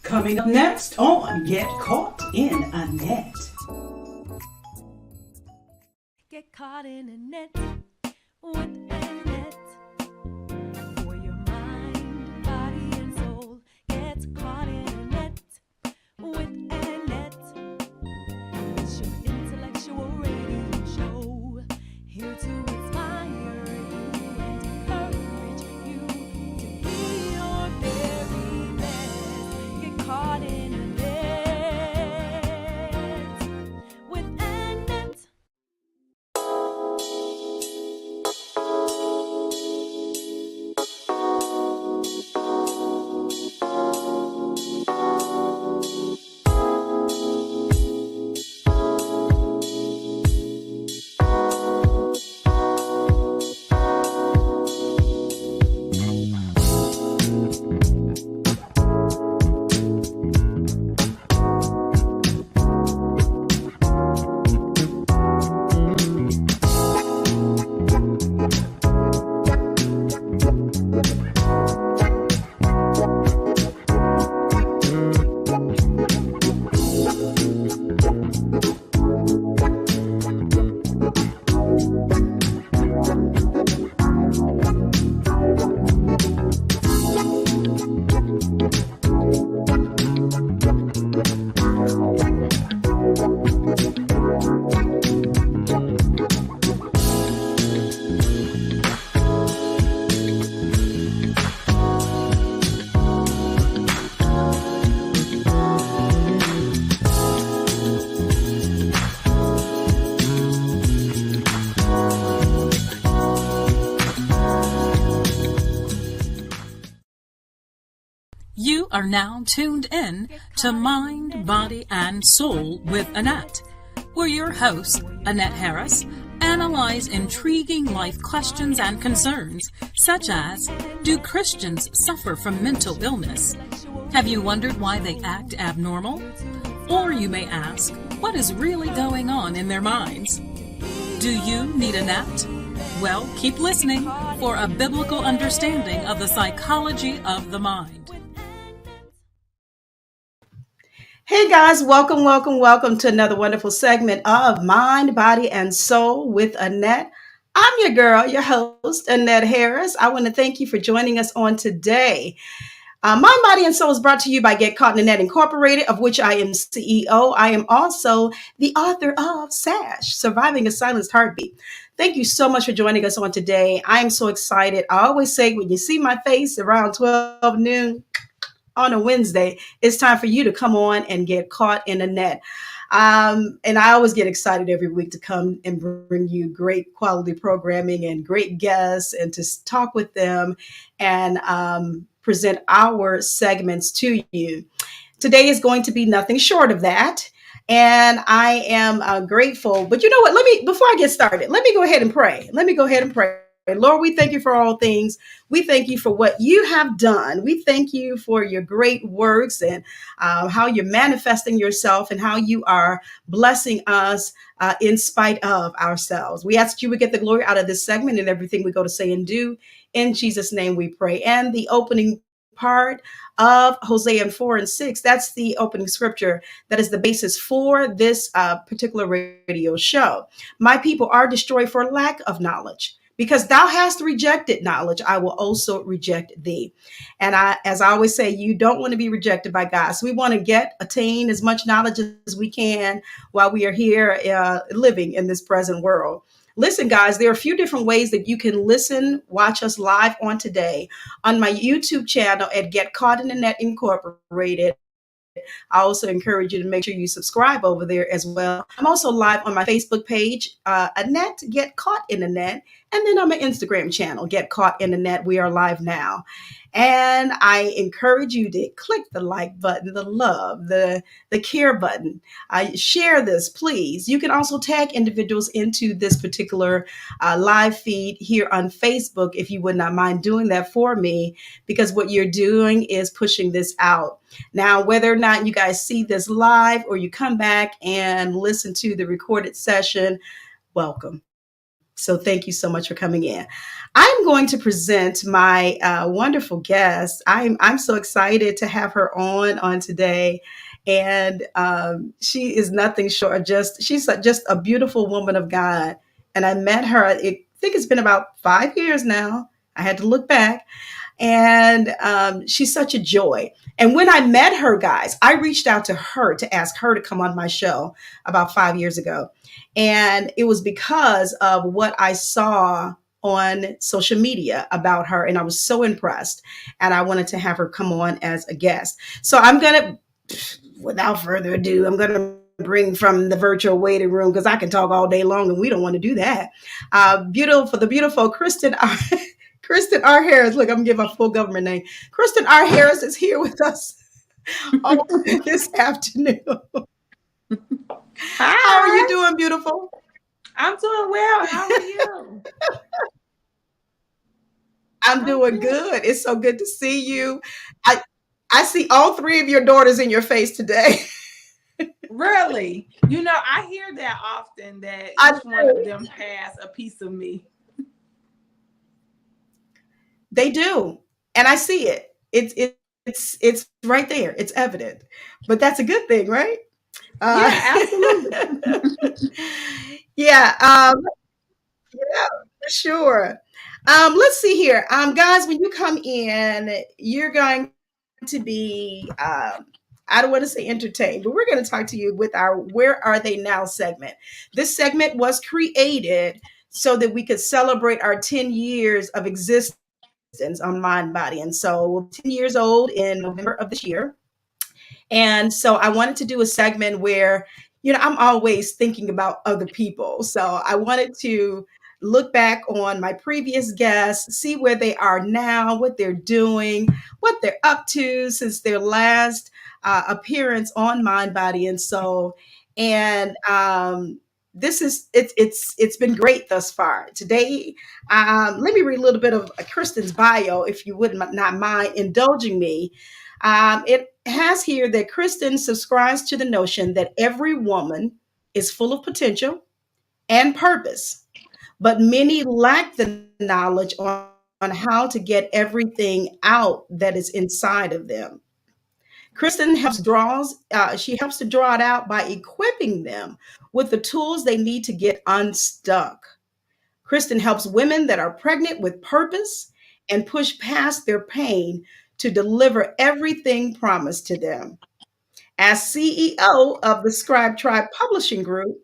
Coming up next on Get Caught in a Net. Get caught in a net with a net. For your mind, body, and soul. Get caught in a net with a net. It's your intellectual radio show. Here to inspire you and encourage you to be your very best. Get caught in a net with a net. You are now tuned in to Mind, Body, and Soul with Annette, where your hosts, Annette Harris, analyze intriguing life questions and concerns, such as, do Christians suffer from mental illness? Have you wondered why they act abnormal? Or you may ask, what is really going on in their minds? Do you need Annette? Well, keep listening for a biblical understanding of the psychology of the mind. Hey guys, welcome to another wonderful segment of Mind, Body, and Soul with Annette. I'm your girl, your host, Annette Harris. I want to thank you for joining us on today. Mind, Body, and Soul is brought to you by Get Caught in a Net Incorporated, of which I am CEO. I am also the author of SASH, Surviving a Silenced Heartbeat. Thank you so much for joining us on today. I am so excited. I always say when you see my face around 12 noon, on a Wednesday, it's time for you to come on and get caught in a net. And I always get excited every week to come and bring you great quality programming and great guests and to talk with them and present our segments to you. Today is going to be nothing short of that. And I am grateful. But you know what? Before I get started, let me go ahead and pray. Lord, we thank you for all things. We thank you for what you have done. We thank you for your great works and how you're manifesting yourself and how you are blessing us in spite of ourselves. We ask that you would get the glory out of this segment and everything we go to say and do. In Jesus' name we pray. And the opening part of Hosea 4:6, that's the opening scripture that is the basis for this particular radio show. My people are destroyed for lack of knowledge. Because thou hast rejected knowledge, I will also reject thee. And as I always say, you don't want to be rejected by God. So we want to attain as much knowledge as we can while we are here living in this present world. Listen, guys, there are a few different ways that you can watch us live on today on my YouTube channel at Get Caught in the Net Incorporated. I also encourage you to make sure you subscribe over there as well. I'm also live on my Facebook page, Annette Get Caught in the Net, and then on my Instagram channel, Get Caught in the Net. We are live now. And I encourage you to click the like button, the love, the care button. Share this, please. You can also tag individuals into this particular live feed here on Facebook if you would not mind doing that for me, because what you're doing is pushing this out. Now, whether or not you guys see this live or you come back and listen to the recorded session, welcome. So thank you so much for coming in. I'm going to present my wonderful guest. I'm so excited to have her on today, and she is nothing short of just a beautiful woman of God. And I met her. I think it's been about 5 years now. I had to look back, and she's such a joy. And when I met her, guys, I reached out to her to ask her to come on my show about 5 years ago. And it was because of what I saw on social media about her. And I was so impressed. And I wanted to have her come on as a guest. So without further ado, I'm going to bring from the virtual waiting room because I can talk all day long and we don't want to do that. The beautiful Kristen Kristen R. Harris. Look, I'm gonna give a full government name. Kristen R. Harris is here with us all this afternoon. How are you Hi, doing, beautiful? I'm doing well. How are you? I'm I'm doing good. good. It's so good to see you. I I see all three of your daughters in your face today. Really? I hear that often that I each one of do. them has a piece of me. They do, and I see it. It's right there. It's evident, but that's a good thing, right? Uh, Yeah, absolutely. yeah. Yeah, for sure. Let's see here. Guys, when you come in, you're going to be, I don't want to say entertained, but we're going to talk to you with our Where Are They Now segment. This segment was created so that we could celebrate our 10 years of existence on Mind, Body, and Soul. We're 10 years old in November of this year. And so I wanted to do a segment where, I'm always thinking about other people. So I wanted to look back on my previous guests, see where they are now, what they're doing, what they're up to since their last appearance on Mind, Body, and Soul. And it's been great thus far. Today, let me read a little bit of Kristen's bio, if you would not mind indulging me. It has here that Kristen subscribes to the notion that every woman is full of potential and purpose, but many lack the knowledge on how to get everything out that is inside of them. Kristen she helps to draw it out by equipping them with the tools they need to get unstuck. Kristen helps women that are pregnant with purpose and push past their pain to deliver everything promised to them. As CEO of the Scribe Tribe Publishing Group,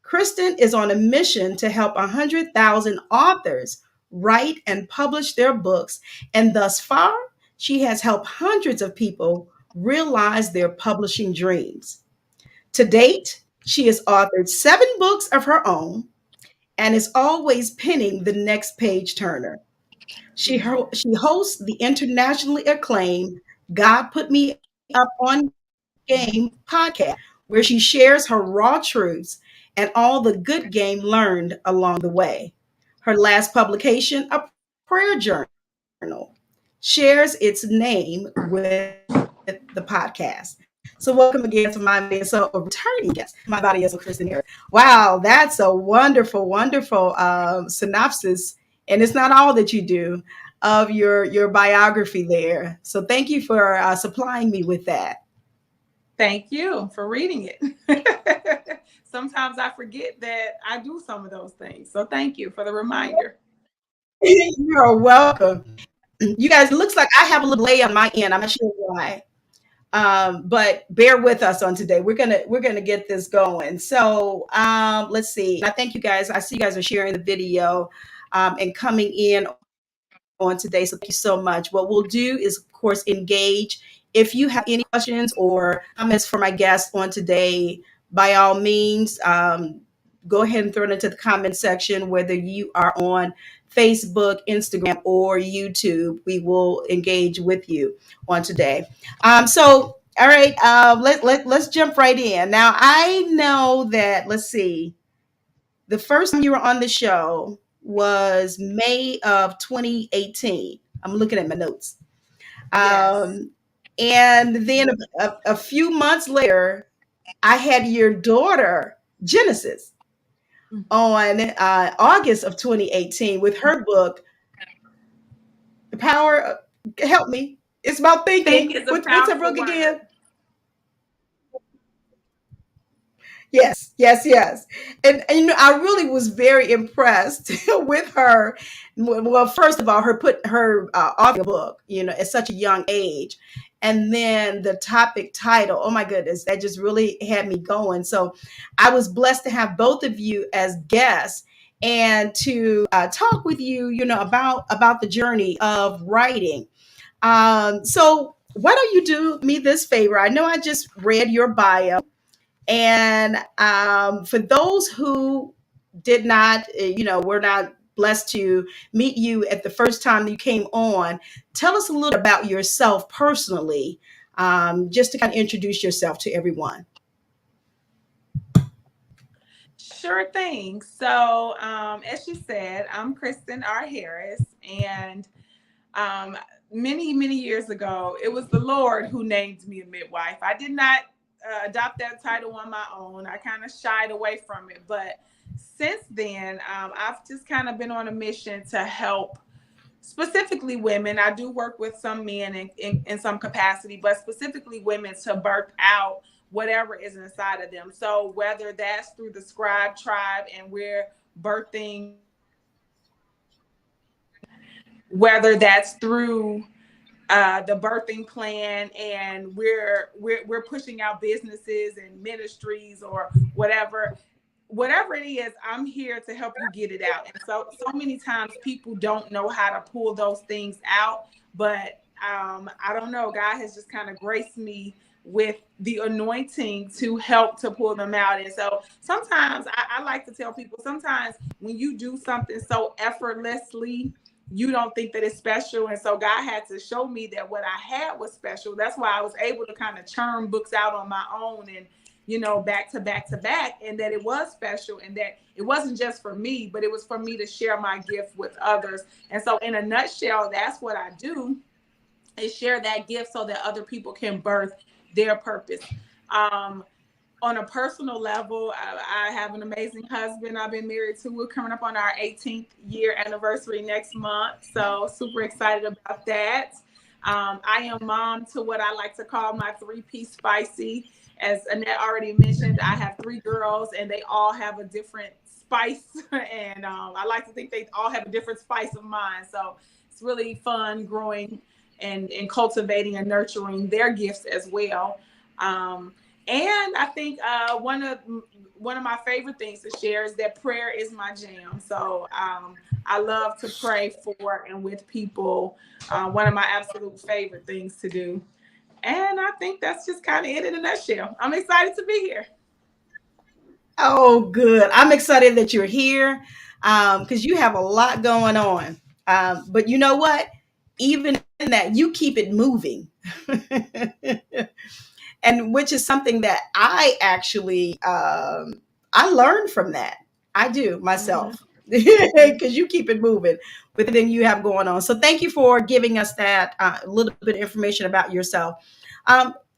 Kristen is on a mission to help 100,000 authors write and publish their books. And thus far, she has helped hundreds of people realize their publishing dreams. To date, she has authored 7 books of her own and is always penning the next page turner. She hosts the internationally acclaimed God Put Me Up on Game podcast, where she shares her raw truths and all the good game learned along the way. Her last publication, A Prayer Journal, shares its name with the podcast. So, welcome again to My Body and Soul, a returning guest, My Body and Soul, Kristen here. Wow, that's a wonderful, wonderful synopsis, and it's not all that you do of your biography there. So, thank you for supplying me with that. Thank you for reading it. Sometimes I forget that I do some of those things. So thank you for the reminder. You're welcome. You guys, it looks like I have a little delay on my end. I'm not sure why. But bear with us on today. We're gonna get this going. So let's see. I thank you guys. I see you guys are sharing the video and coming in on today. So thank you so much. What we'll do is, of course, engage. If you have any questions or comments for my guest on today, by all means, go ahead and throw it into the comment section, whether you are on Facebook, Instagram, or YouTube. We will engage with you on today. All right, let's jump right in. Now, I know that, let's see, the first time you were on the show was May of 2018. I'm looking at my notes. Yes. Um, and then a few months later, I had your daughter, Genesis, on August of 2018 with her book, The Power. Help me. It's about Think thinking. is a What's her powerful book word. again? Yes, yes, yes. And you know, I really was very impressed with her. Well, first of all, her put her author book, you know, at such a young age, and then the topic title. Oh my goodness, that just really had me going. So, I was blessed to have both of you as guests and to talk with you, you know, about the journey of writing. So, why don't you do me this favor? I know I just read your bio, and for those who did not, you know, were not blessed to meet you at the first time you came on, tell us a little about yourself personally, just to kind of introduce yourself to everyone. Sure thing. So, as you said, I'm Kristen R. Harris, and um, many years ago, it was the Lord who named me a midwife. I did not adopt that title on my own. I kind of shied away from it, but since then, I've just kind of been on a mission to help specifically women. I do work with some men in some capacity, but specifically women to birth out whatever is inside of them. So whether that's through the scribe tribe and we're birthing, whether that's through the birthing plan and we're pushing out businesses and ministries or whatever it is, I'm here to help you get it out. And so many times people don't know how to pull those things out, but I don't know, God has just kind of graced me with the anointing to help to pull them out. And so sometimes I like to tell people, sometimes when you do something so effortlessly, you don't think that it's special. And so God had to show me that what I had was special. That's why I was able to kind of churn books out on my own and, you know, back to back to back, and that it was special and that it wasn't just for me, but it was for me to share my gift with others. And so in a nutshell, that's what I do, is share that gift so that other people can birth their purpose. Um, on a personal level, I have an amazing husband I've been married to. We're coming up on our 18th year anniversary next month. So super excited about that. I am mom to what I like to call my three-piece spicy. As Annette already mentioned, I have three girls and they all have a different spice. And I like to think they all have a different spice of mine. So it's really fun growing and cultivating and nurturing their gifts as well. And I think one of my favorite things to share is that prayer is my jam. So I love to pray for and with people. One of my absolute favorite things to do. And I think that's just kind of it in a nutshell. I'm excited to be here. Oh, good. I'm excited that you're here because you have a lot going on. But you know what? Even in that, you keep it moving. And which is something that I actually I learned from that. I do Mm-hmm. myself because you keep it moving with everything you have going on. So thank you for giving us that little bit of information about yourself.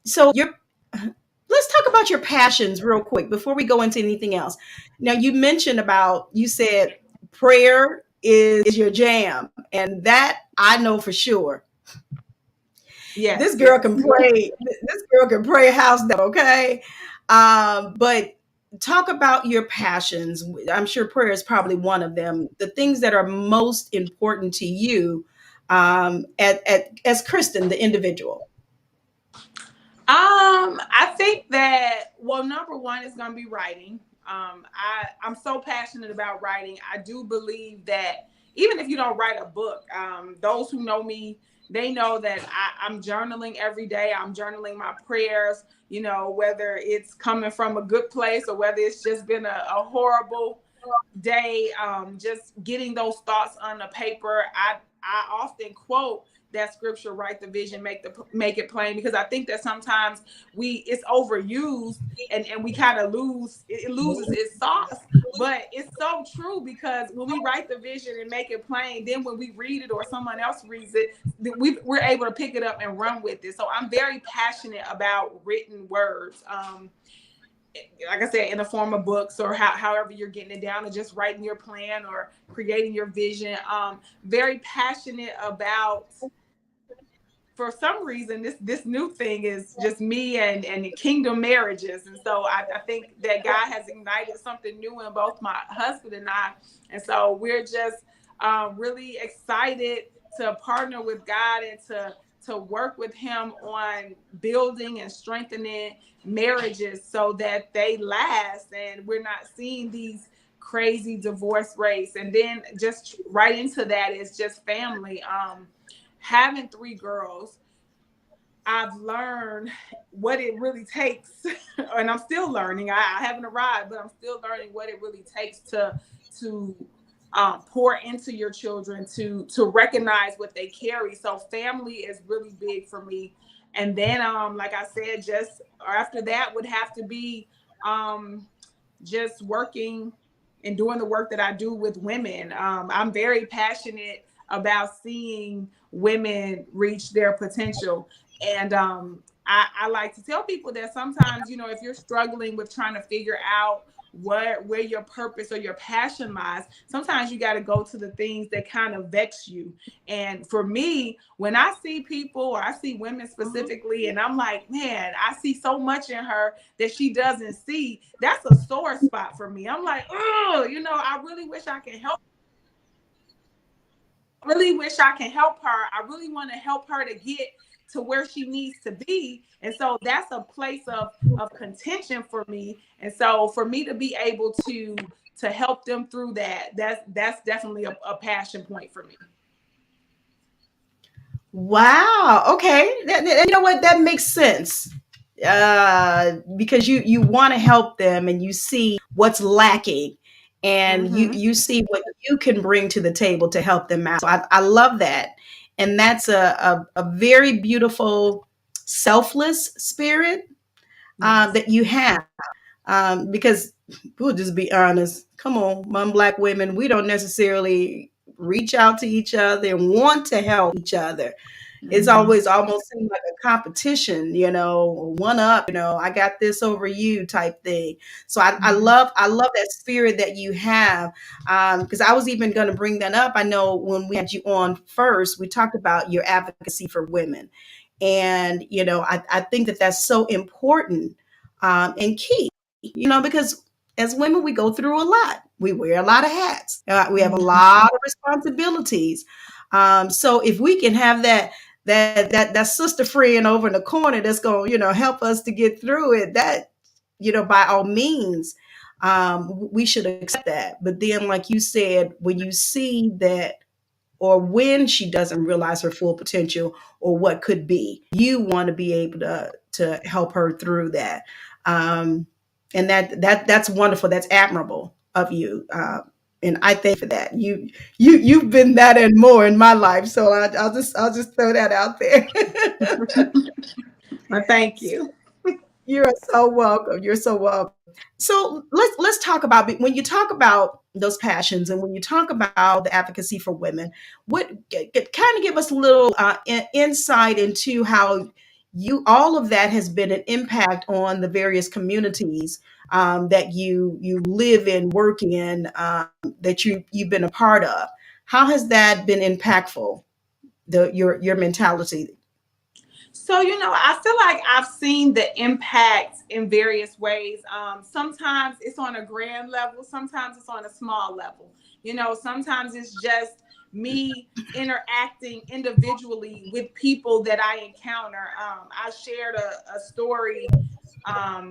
So your let's talk about your passions real quick before we go into anything else. Now you mentioned about you said prayer is your jam, and that I know for sure. This Yes, girl yes. can pray. This girl can pray house down. Okay, but talk about your passions. I'm sure prayer is probably one of them. The things that are most important to you, as Kristen, the individual. I think that, well, number one is going to be writing. I'm so passionate about writing. I do believe that even if you don't write a book, those who know me, they know that I'm journaling every day. I'm journaling my prayers, you know, whether it's coming from a good place or whether it's just been a horrible day, just getting those thoughts on the paper. I often quote that scripture, write the vision, make it plain, because I think that sometimes it's overused and we kind of it loses its sauce. But it's so true, because when we write the vision and make it plain, then when we read it or someone else reads it, we're able to pick it up and run with it. So I'm very passionate about written words. like I said, in the form of books or however you're getting it down, or just writing your plan or creating your vision. Very passionate about, for some reason, this new thing is just me and kingdom marriages. And so I think that God has ignited something new in both my husband and I. And so we're just really excited to partner with God and to work with him on building and strengthening marriages so that they last and we're not seeing these crazy divorce rates. And then just right into that is just family. Having three girls, I've learned what it really takes, and I'm still learning. I haven't arrived, but I'm still learning what it really takes to pour into your children, to recognize what they carry. So family is really big for me. And then, like I said, just after that would have to be um, just working and doing the work that I do with women. I'm very passionate about seeing women reach their potential. And I like to tell people that sometimes, if you're struggling with trying to figure out where your purpose or your passion lies, sometimes you got to go to the things that kind of vex you. And for me, when I see people, or I see women specifically, and I'm like, man, I see so much in her that she doesn't see, that's a sore spot for me. I'm like, oh, I really wish I can help. Really wish I can help her. I really want to help her to get to where she needs to be. And so that's a place of contention for me. And so for me to be able to help them through that, that's definitely a passion point for me. Wow. Okay. You know what? That makes sense. Because you want to help them and you see what's lacking and Mm-hmm. you see what you can bring to the table to help them out. So I love that. And that's a very beautiful, selfless spirit Yes. that you have. Because we'll just be honest. Come on, mom, black women, we don't necessarily reach out to each other and want to help each other. It's Mm-hmm. always almost seemed like a competition, or one up, I got this over you type thing. So Mm-hmm. I love that spirit that you have. Because I was even going to bring that up. I know when we had you on first, we talked about your advocacy for women. And, I think that that's so important and key, because as women, we go through a lot. We wear a lot of hats. We have a Mm-hmm. lot of responsibilities. So if we can have that sister friend over in the corner that's going to help us to get through it, that by all means, we should accept that. But then, like you said, when you see that, or when she doesn't realize her full potential or what could be, you want to be able to help her through that. um, and that's wonderful. That's admirable of you. And I thank you for that. You've been that and more in my life, so I'll just throw that out there. Well, thank you. You're so welcome. You're so welcome. So let's talk about, when you talk about those passions and when you talk about the advocacy for women, what kind of give us a little insight into how you all of that has been an impact on the various communities that you live in, work in, that you've been a part of. How has that been impactful? Your mentality. So, I feel like I've seen the impact in various ways. Sometimes it's on a grand level, sometimes it's on a small level. Sometimes it's just me interacting individually with people that I encounter. I shared a story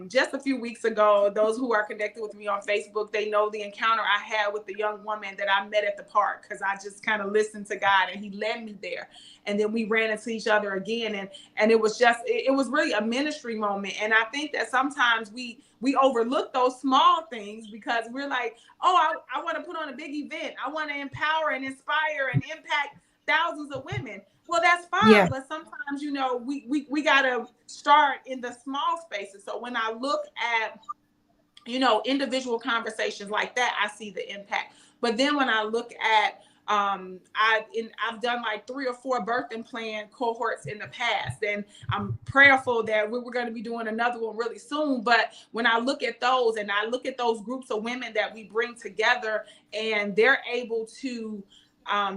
just a few weeks ago. Those who are connected with me on Facebook, they know the encounter I had with the young woman that I met at the park, because I just kind of listened to God and he led me there. And then we ran into each other again. And it was just, it was really a ministry moment. And I think that sometimes we overlook those small things because we're like, oh, I want to put on a big event. I want to empower and inspire and impact thousands of women. Well, that's Yeah. fine, but sometimes, we got to start in the small spaces. So when I look at, individual conversations like that, I see the impact. But then when I look at I've done like 3 or 4 birthing plan cohorts in the past, and I'm prayerful that we're going to be doing another one really soon. But when I look at those, and I look at those groups of women that we bring together, and they're able to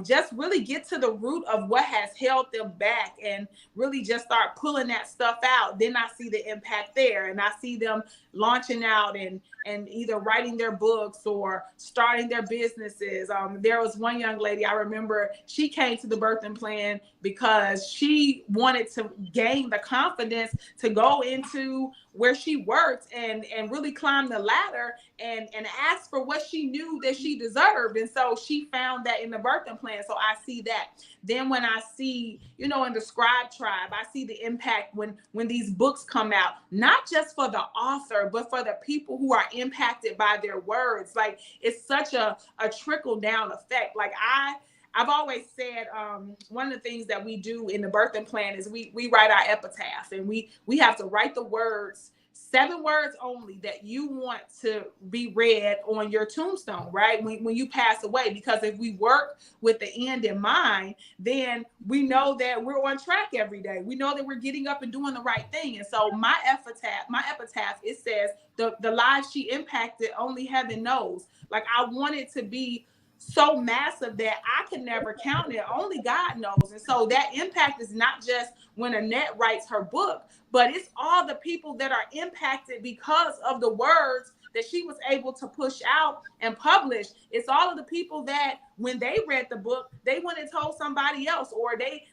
just really get to the root of what has held them back and really just start pulling that stuff out, then I see the impact there, and I see them launching out and either writing their books or starting their businesses. There was one young lady, I remember, she came to the birthing plan because she wanted to gain the confidence to go into where she worked and really climb the ladder and ask for what she knew that she deserved. And so she found that in the birthing plan. So I see that. Then when I see, in the scribe tribe, I see the impact when these books come out, not just for the author, but for the people who are impacted by their words. Like, it's such a trickle down effect. Like, I've always said, one of the things that we do in the birthing plan is we write our epitaph, and we have to write the words, 7 words only, that you want to be read on your tombstone, right? When you pass away, because if we work with the end in mind, then we know that we're on track every day. We know that we're getting up and doing the right thing. And so my epitaph, it says the lives she impacted, only heaven knows. Like, I want it to be so massive that I can never count it. Only God knows. And so that impact is not just when Annette writes her book, but it's all the people that are impacted because of the words that she was able to push out and publish. It's all of the people that when they read the book, they went and told somebody else, or they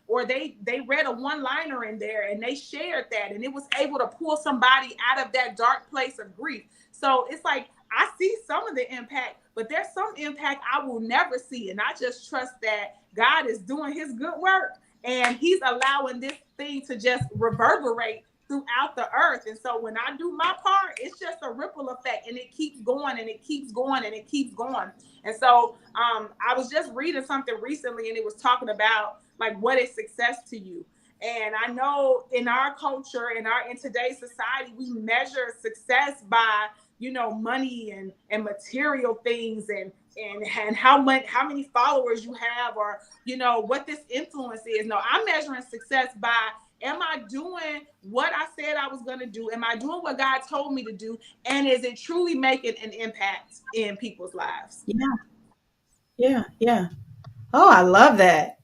read a one-liner in there and they shared that, and it was able to pull somebody out of that dark place of grief. So it's like, I see some of the impact, but there's some impact I will never see. And I just trust that God is doing his good work, and he's allowing this thing to just reverberate throughout the earth. And so when I do my part, it's just a ripple effect, and it keeps going and it keeps going and it keeps going. And so I was just reading something recently, and it was talking about, like, what is success to you? And I know in our culture, in today's society, we measure success by, money and material things, and how many followers you have, or, what this influence is. No, I'm measuring success by, am I doing what I said I was going to do? Am I doing what God told me to do? And is it truly making an impact in people's lives? Yeah, yeah, yeah. Oh, I love that.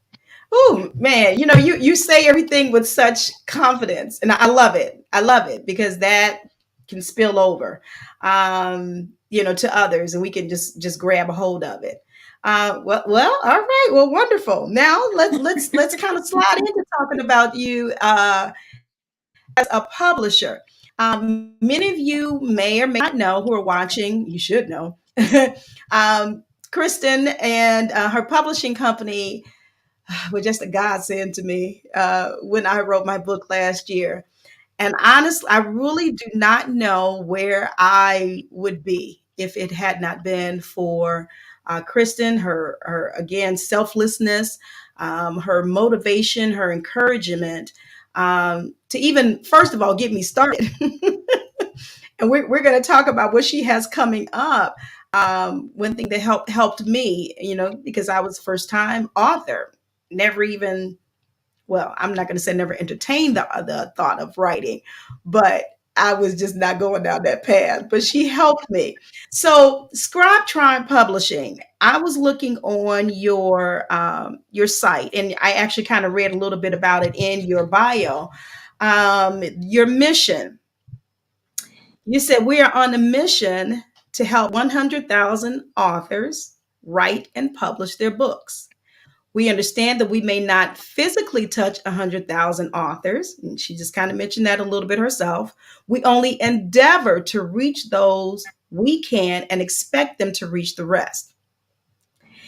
Oh man, you say everything with such confidence, and I love it. I love it because that can spill over, to others, and we can just grab a hold of it. All right, well, wonderful. Now let's kind of slide into talking about you as a publisher. Many of you may or may not know, who are watching. You should know. Kristen and her publishing company were just a godsend to me when I wrote my book last year. And honestly, I really do not know where I would be if it had not been for Kristen, her again selflessness, her motivation, her encouragement, to even first of all get me started. And we're going to talk about what she has coming up. One thing that helped me, because I was first time author, never even, well, I'm not going to say never entertained the thought of writing, but I was just not going down that path. But she helped me. So, Scribe Tribe Publishing. I was looking on your site, and I actually kind of read a little bit about it in your bio. Your mission. You said we are on a mission to help 100,000 authors write and publish their books. We understand that we may not physically touch 100,000 authors. And she just kind of mentioned that a little bit herself. We only endeavor to reach those we can and expect them to reach the rest.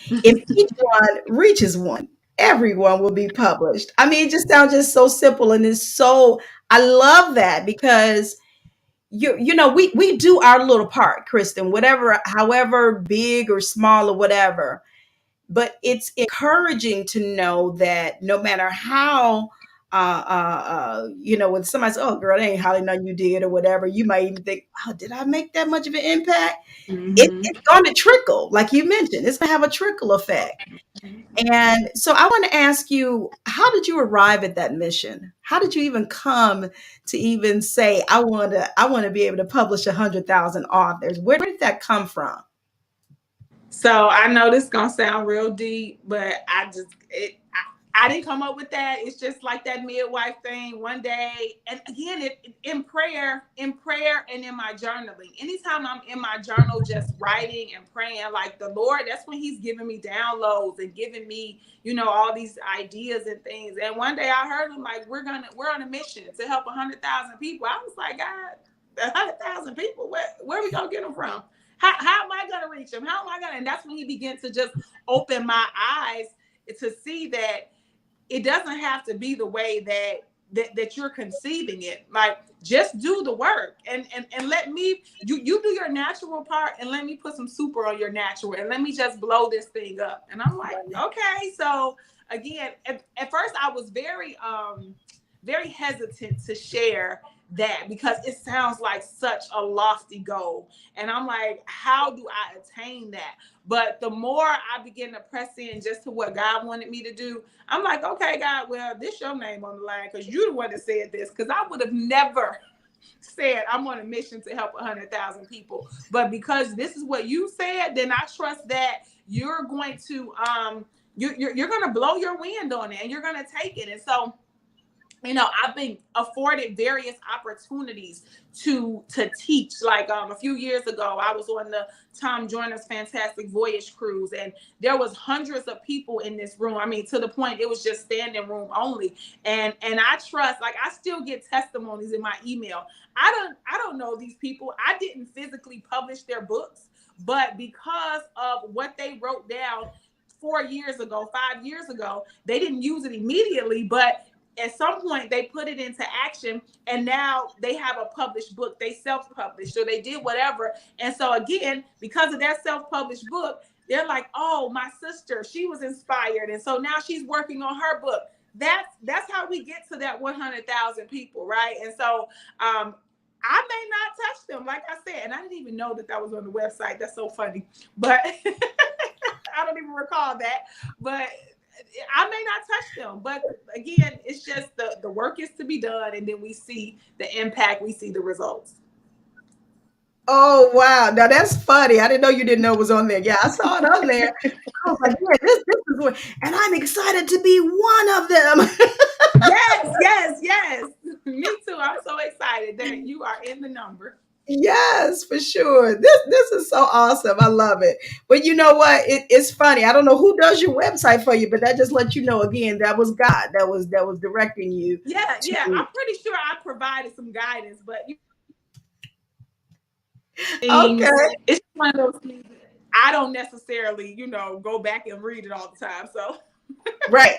If each one reaches one, everyone will be published. I mean, it just sounds just so simple, and it's so, I love that because we do our little part, Kristen, whatever, however big or small or whatever. But it's encouraging to know that no matter how, when somebody says, "Oh, girl, that ain't hardly nothing you did," or whatever, you might even think, "Oh, did I make that much of an impact?" Mm-hmm. It's going to trickle, like you mentioned. It's going to have a trickle effect. And so I want to ask you, how did you arrive at that mission? How did you even come to even say, I want to be able to publish 100,000 authors? Where did that come from? So I know this is gonna sound real deep, but I didn't come up with that. It's just like that midwife thing one day. And again, in prayer and in my journaling. Anytime I'm in my journal just writing and praying, like the Lord, that's when He's giving me downloads and giving me, all these ideas and things. And one day I heard Him like, we're on a mission to help 100,000 people. I was like, God, 100,000 people, where are we gonna get them from? How am I going to reach them? How am I going to? And that's when He began to just open my eyes to see that it doesn't have to be the way that you're conceiving it. Like, just do the work and let me, you do your natural part and let me put some super on your natural and let me just blow this thing up. And I'm like, okay. So again, at first I was very hesitant to share that because it sounds like such a lofty goal. And I'm like, how do I attain that? But the more I begin to press in just to what God wanted me to do, I'm like, okay, God, well, this your name on the line because you're the one that said this, because I would have never said I'm on a mission to help 100,000 people. But because this is what you said, then I trust that you're going to you're going to blow your wind on it and you're going to take it. And so I've been afforded various opportunities to teach. Like a few years ago, I was on the Tom Joyner's Fantastic Voyage cruise, and there was hundreds of people in this room. I mean, to the point it was just standing room only. And I trust, like, I still get testimonies in my email. I don't know these people. I didn't physically publish their books, but because of what they wrote down 4 years ago, 5 years ago, they didn't use it immediately, but at some point they put it into action and now they have a published book. They self-published or they did whatever. And so again, because of that self-published book, they're like, oh, my sister, she was inspired. And so now she's working on her book. That's how we get to that 100,000 people, right? And so I may not touch them, like I said, and I didn't even know that was on the website. That's so funny. But I don't even recall that. But I may not touch them, but again, it's just the work is to be done, and then we see the impact, we see the results. Oh wow! Now that's funny. I didn't know you didn't know it was on there. Yeah, I saw it on there. I was like, yeah, this is what, and I'm excited to be one of them. Yes. Me too. I'm so excited that you are in the number. Yes, for sure. This is so awesome. I love it. But you know what? It's funny. I don't know who does your website for you, but that just lets you know again that was God that was directing you Yeah. to. I'm pretty sure I provided some guidance, but things, Okay, it's one of those things. I don't necessarily, go back and read it all the time. So right.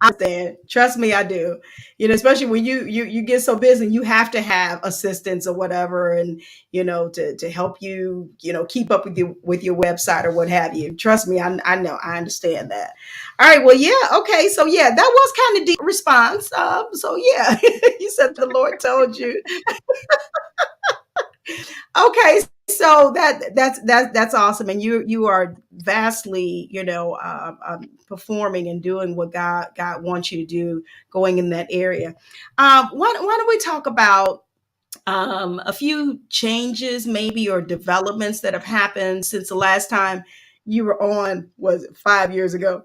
I understand. Trust me, I do. Especially when you get so busy, you have to have assistants or whatever, and to help you, keep up with your website or what have you. Trust me, I know, I understand that. All right, well, yeah, okay, so yeah, that was kind of deep response. So yeah, you said the Lord told you. Okay, so that's awesome, and you are vastly performing and doing what God wants you to do, going in that area. Why don't we talk about a few changes maybe or developments that have happened since the last time you were on? Was it 5 years ago?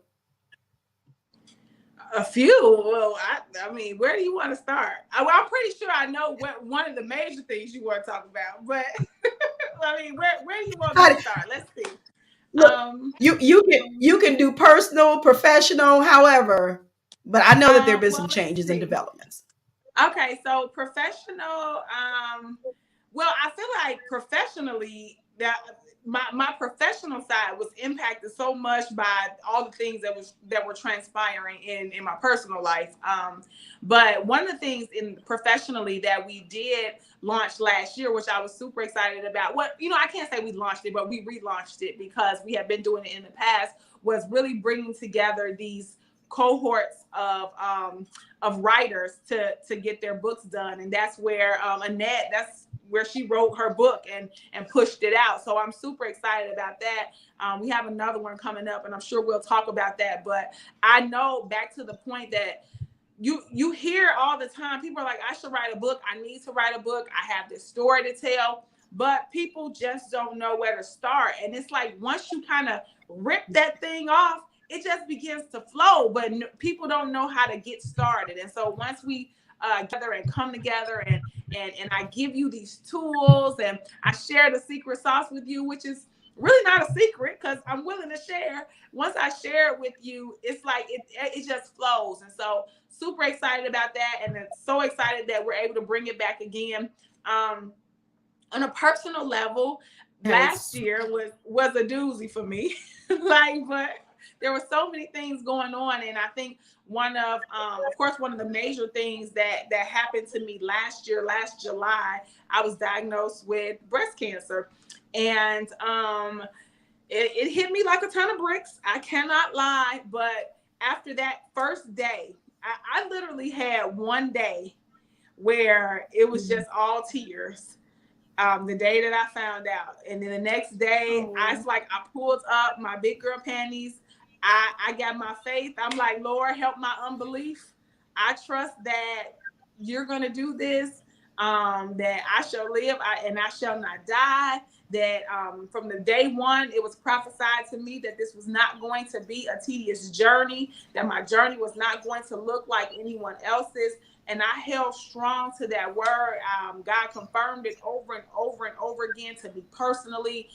a few. Well, I mean, where do you want to start? I'm pretty sure I know what one of the major things you want to talk about, but I mean, where do you want me to start? Let's see. Look, Um, you can do personal, professional, however, but I know that there have been well, some let's changes and see. developments. Okay, so professional. Well, I feel like professionally that my professional side was impacted so much by all the things that were transpiring in my personal life. But one of the things in professionally that we did launch last year, which I was super excited about. I can't say we launched it, but we relaunched it because we have been doing it in the past. Was really bringing together these cohorts of writers to get their books done, and that's where Annette. where she wrote her book and pushed it out. So I'm super excited about that. We have another one coming up, and I'm sure we'll talk about that. But I know, back to the point that you hear all the time, people are like, I should write a book. I need to write a book. I have this story to tell, but people just don't know where to start. And it's like, once you kind of rip that thing off, it just begins to flow, but people don't know how to get started. And so once we gather and come together, and I give you these tools, and I share the secret sauce with you, which is really not a secret because I'm willing to share. Once I share it with you, it's like it just flows. And so super excited about that, and so excited that we're able to bring it back again. On a personal level, last Yes. year was a doozy for me. Like, but there were so many things going on, and I think of course, one of the major things that happened to me last year, last July, I was diagnosed with breast cancer, and it hit me like a ton of bricks. I cannot lie, but after that first day, I literally had one day where it was just all tears, the day that I found out. And then the next day, Oh. it's like I pulled up my big girl panties. I got my faith. I'm like, Lord, help my unbelief. I trust that you're going to do this, that I shall live and I shall not die. That from the day one, it was prophesied to me that this was not going to be a tedious journey, that my journey was not going to look like anyone else's. And I held strong to that word. God confirmed it over and over and over again to me personally,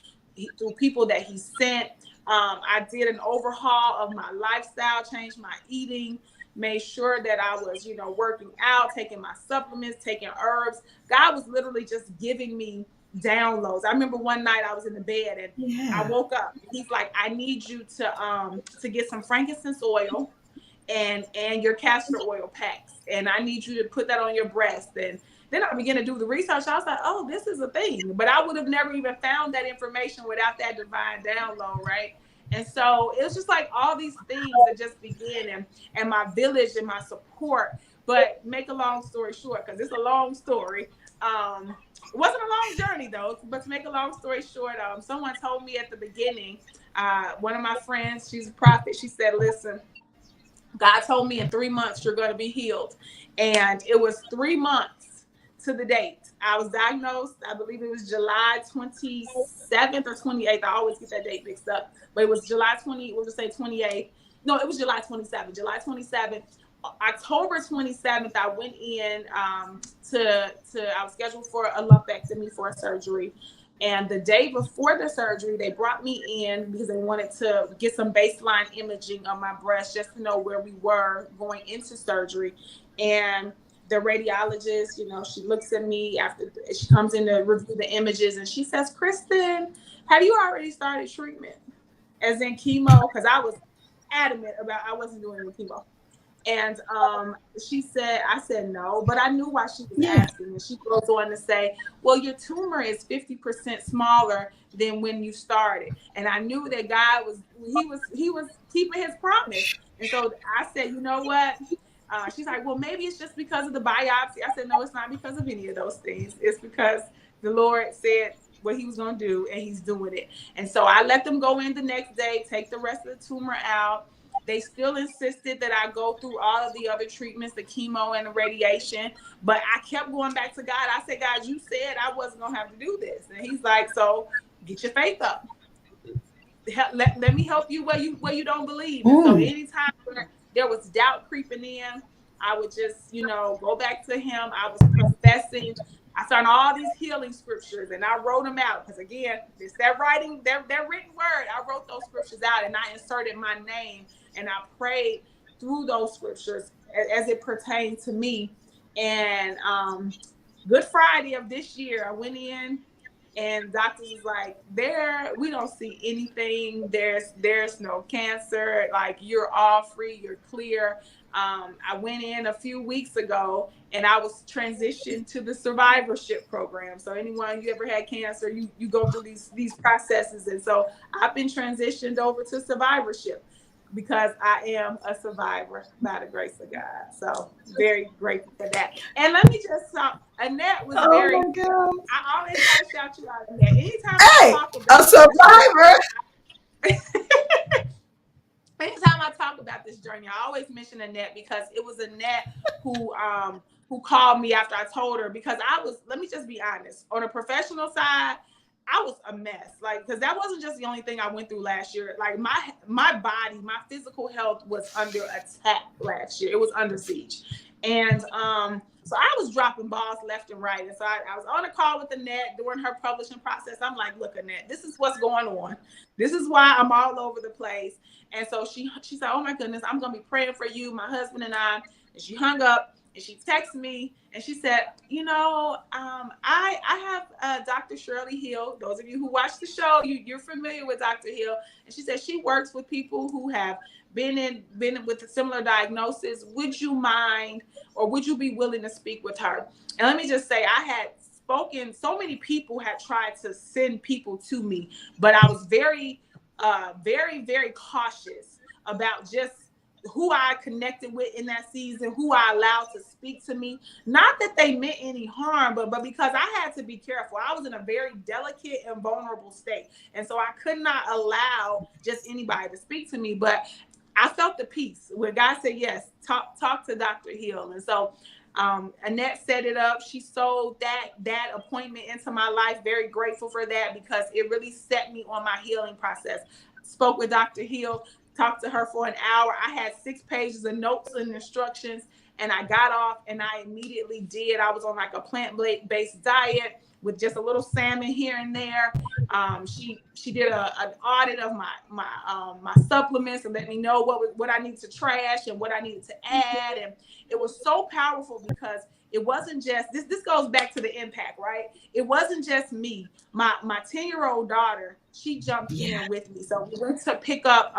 through people that he sent. I did an overhaul of my lifestyle, changed my eating, made sure that I was, working out, taking my supplements, taking herbs. God was literally just giving me downloads. I remember one night I was in the bed, and I Yeah. woke up. He's like, I need you to get some frankincense oil and your castor oil packs, and I need you to put that on your breast. And then I began to do the research. I was like, oh, this is a thing. But I would have never even found that information without that divine download, right? And so it was just like all these things that just began, and my village and my support. But make a long story short, because it's a long story. It wasn't a long journey though, but to make a long story short, someone told me at the beginning, one of my friends, she's a prophet, she said, listen, God told me in 3 months you're going to be healed. And it was 3 months to the date. I was diagnosed, I believe it was July 27th or 28th. I always get that date mixed up. But it was July 20, we'll just say 28th. No, it was July 27th. July 27th. October 27th, I went in I was scheduled for a lumpectomy for a surgery. And the day before the surgery, they brought me in because they wanted to get some baseline imaging of my breast just to know where we were going into surgery. And the radiologist, she looks at me after she comes in to review the images, and she says, Kristen, have you already started treatment? As in chemo? Because I was adamant about I wasn't doing any chemo. And I said no, but I knew why she was Yeah. asking. And she goes on to say, well, your tumor is 50% smaller than when you started. And I knew that God he was keeping his promise. And so I said, you know what? She's like, well, maybe it's just because of the biopsy. I said, no, it's not because of any of those things. It's because the Lord said what he was going to do, and he's doing it. And so I let them go in the next day, take the rest of the tumor out. They still insisted that I go through all of the other treatments, the chemo and the radiation. But I kept going back to God. I said, God, you said I wasn't going to have to do this. And he's like, so get your faith up. Let me help you where you don't believe. And so Mm. anytime where there was doubt creeping in, I would just, go back to him. I was professing. I found all these healing scriptures, and I wrote them out because, again, it's that writing, that written word. I wrote those scriptures out, and I inserted my name, and I prayed through those scriptures as it pertained to me. And Good Friday of this year, I went in, and doctors was like, we don't see anything. There's no cancer. Like, you're all free, you're clear. I went in a few weeks ago, and I was transitioned to the survivorship program. So anyone, you ever had cancer, you go through these processes. And so I've been transitioned over to survivorship. because I am a survivor by the grace of God. So very grateful for that. And let me just talk. Annette was Oh very. my God. I always got to shout you out, Annette. Anytime I Hey, talk a about this journey, survivor. anytime I talk about this journey, I always mention Annette because it was Annette who called me after I told her, because I was, let me just be honest, on a professional side, I was a mess. Like, because that wasn't just the only thing I went through last year. Like my body, my physical health was under attack last year. It was under siege. And so I was dropping balls left and right. And so I was on a call with Annette during her publishing process. I'm like, look, Annette, this is what's going on. This is why I'm all over the place. And so she said, "Oh my goodness, I'm gonna be praying for you, my husband and I." And she hung up and she texted me and she said, I have Dr. Shirley Hill. Those of you who watch the show, you're familiar with Dr. Hill. And she said she works with people who have been with a similar diagnosis. Would you mind, or would you be willing to speak with her? And let me just say, I had spoken. So many people had tried to send people to me, but I was very, very cautious about just who I connected with in that season, who I allowed to speak to me. Not that they meant any harm, but because I had to be careful. I was in a very delicate and vulnerable state. And so I could not allow just anybody to speak to me. But I felt the peace where God said, yes, talk to Dr. Hill. And so Annette set it up. She sold that appointment into my life. Very grateful for that because it really set me on my healing process. Spoke with Dr. Hill, talked to her for an hour. I had 6 pages of notes and instructions, and I got off and I immediately did. I was on like a plant-based diet with just a little salmon here and there. She did an audit of my supplements and let me know what I needed to trash and what I needed to add. And it was so powerful because it wasn't just this goes back to the impact, right? It wasn't just me. My 10-year-old daughter, she jumped Yeah. in with me. So we went to pick up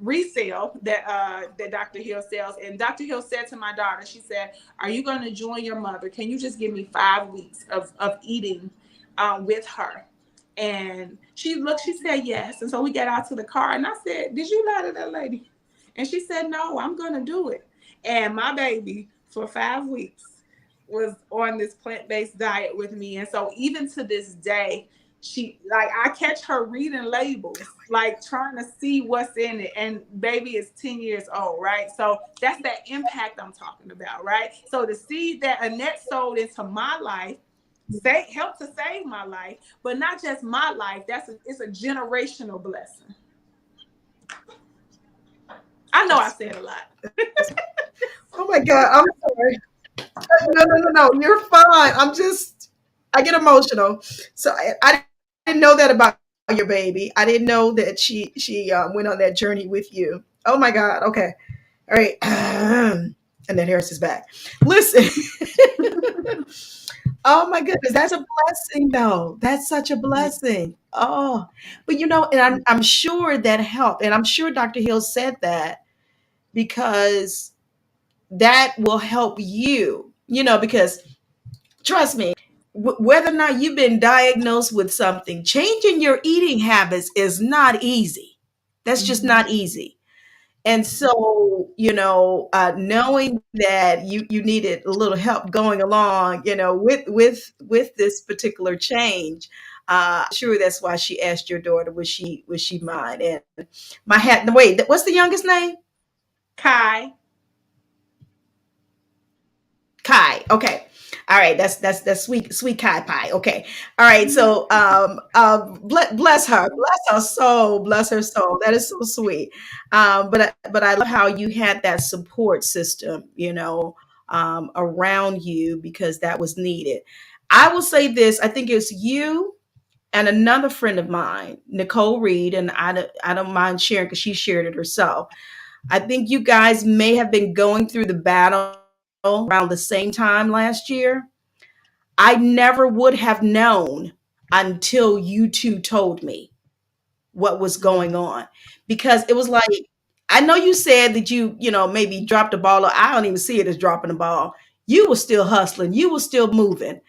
resale that Dr. Hill sells. And Dr. Hill said to my daughter, she said, "Are you going to join your mother? Can you just give me 5 weeks of eating with her?" And she said yes. And so we got out to the car and I said, "Did you lie to that lady?" And she said, "No, I'm going to do it." And my baby for 5 weeks was on this plant-based diet with me. And so even to this day, she, like, I catch her reading labels, like trying to see what's in it. And baby is 10 years old, right? So that's that impact I'm talking about, right? So the seed that Annette sowed into my life helped to save my life, but not just my life. It's a generational blessing. I know I said a lot. Oh my God. I'm sorry. No, no, no, no. You're fine. I get emotional. So I didn't know that about your baby. I didn't know that she went on that journey with you. Oh my God. Okay. All right. And then Harris is back. Listen. Oh my goodness. That's a blessing, though. That's such a blessing. Oh, but and I'm sure that helped. And I'm sure Dr. Hill said that because that will help you, because trust me, whether or not you've been diagnosed with something, changing your eating habits is not easy. That's just Mhm. not easy. And so, knowing that you needed a little help going along, with this particular change, sure that's why she asked your daughter, was she mine? And my hat. Wait, what's the youngest name? Kai. Kai. Okay. All right. That's sweet Kai pie. Okay. All right. So bless her. Bless her soul. Bless her soul. That is so sweet. But I love how you had that support system, around you because that was needed. I will say this. I think it's you and another friend of mine, Nicole Reed, and I don't mind sharing because she shared it herself. I think you guys may have been going through the battle around the same time last year. I never would have known until you two told me what was going on because it was like, I know you said that maybe dropped the ball. I don't even see it as dropping the ball. You were still hustling. You were still moving.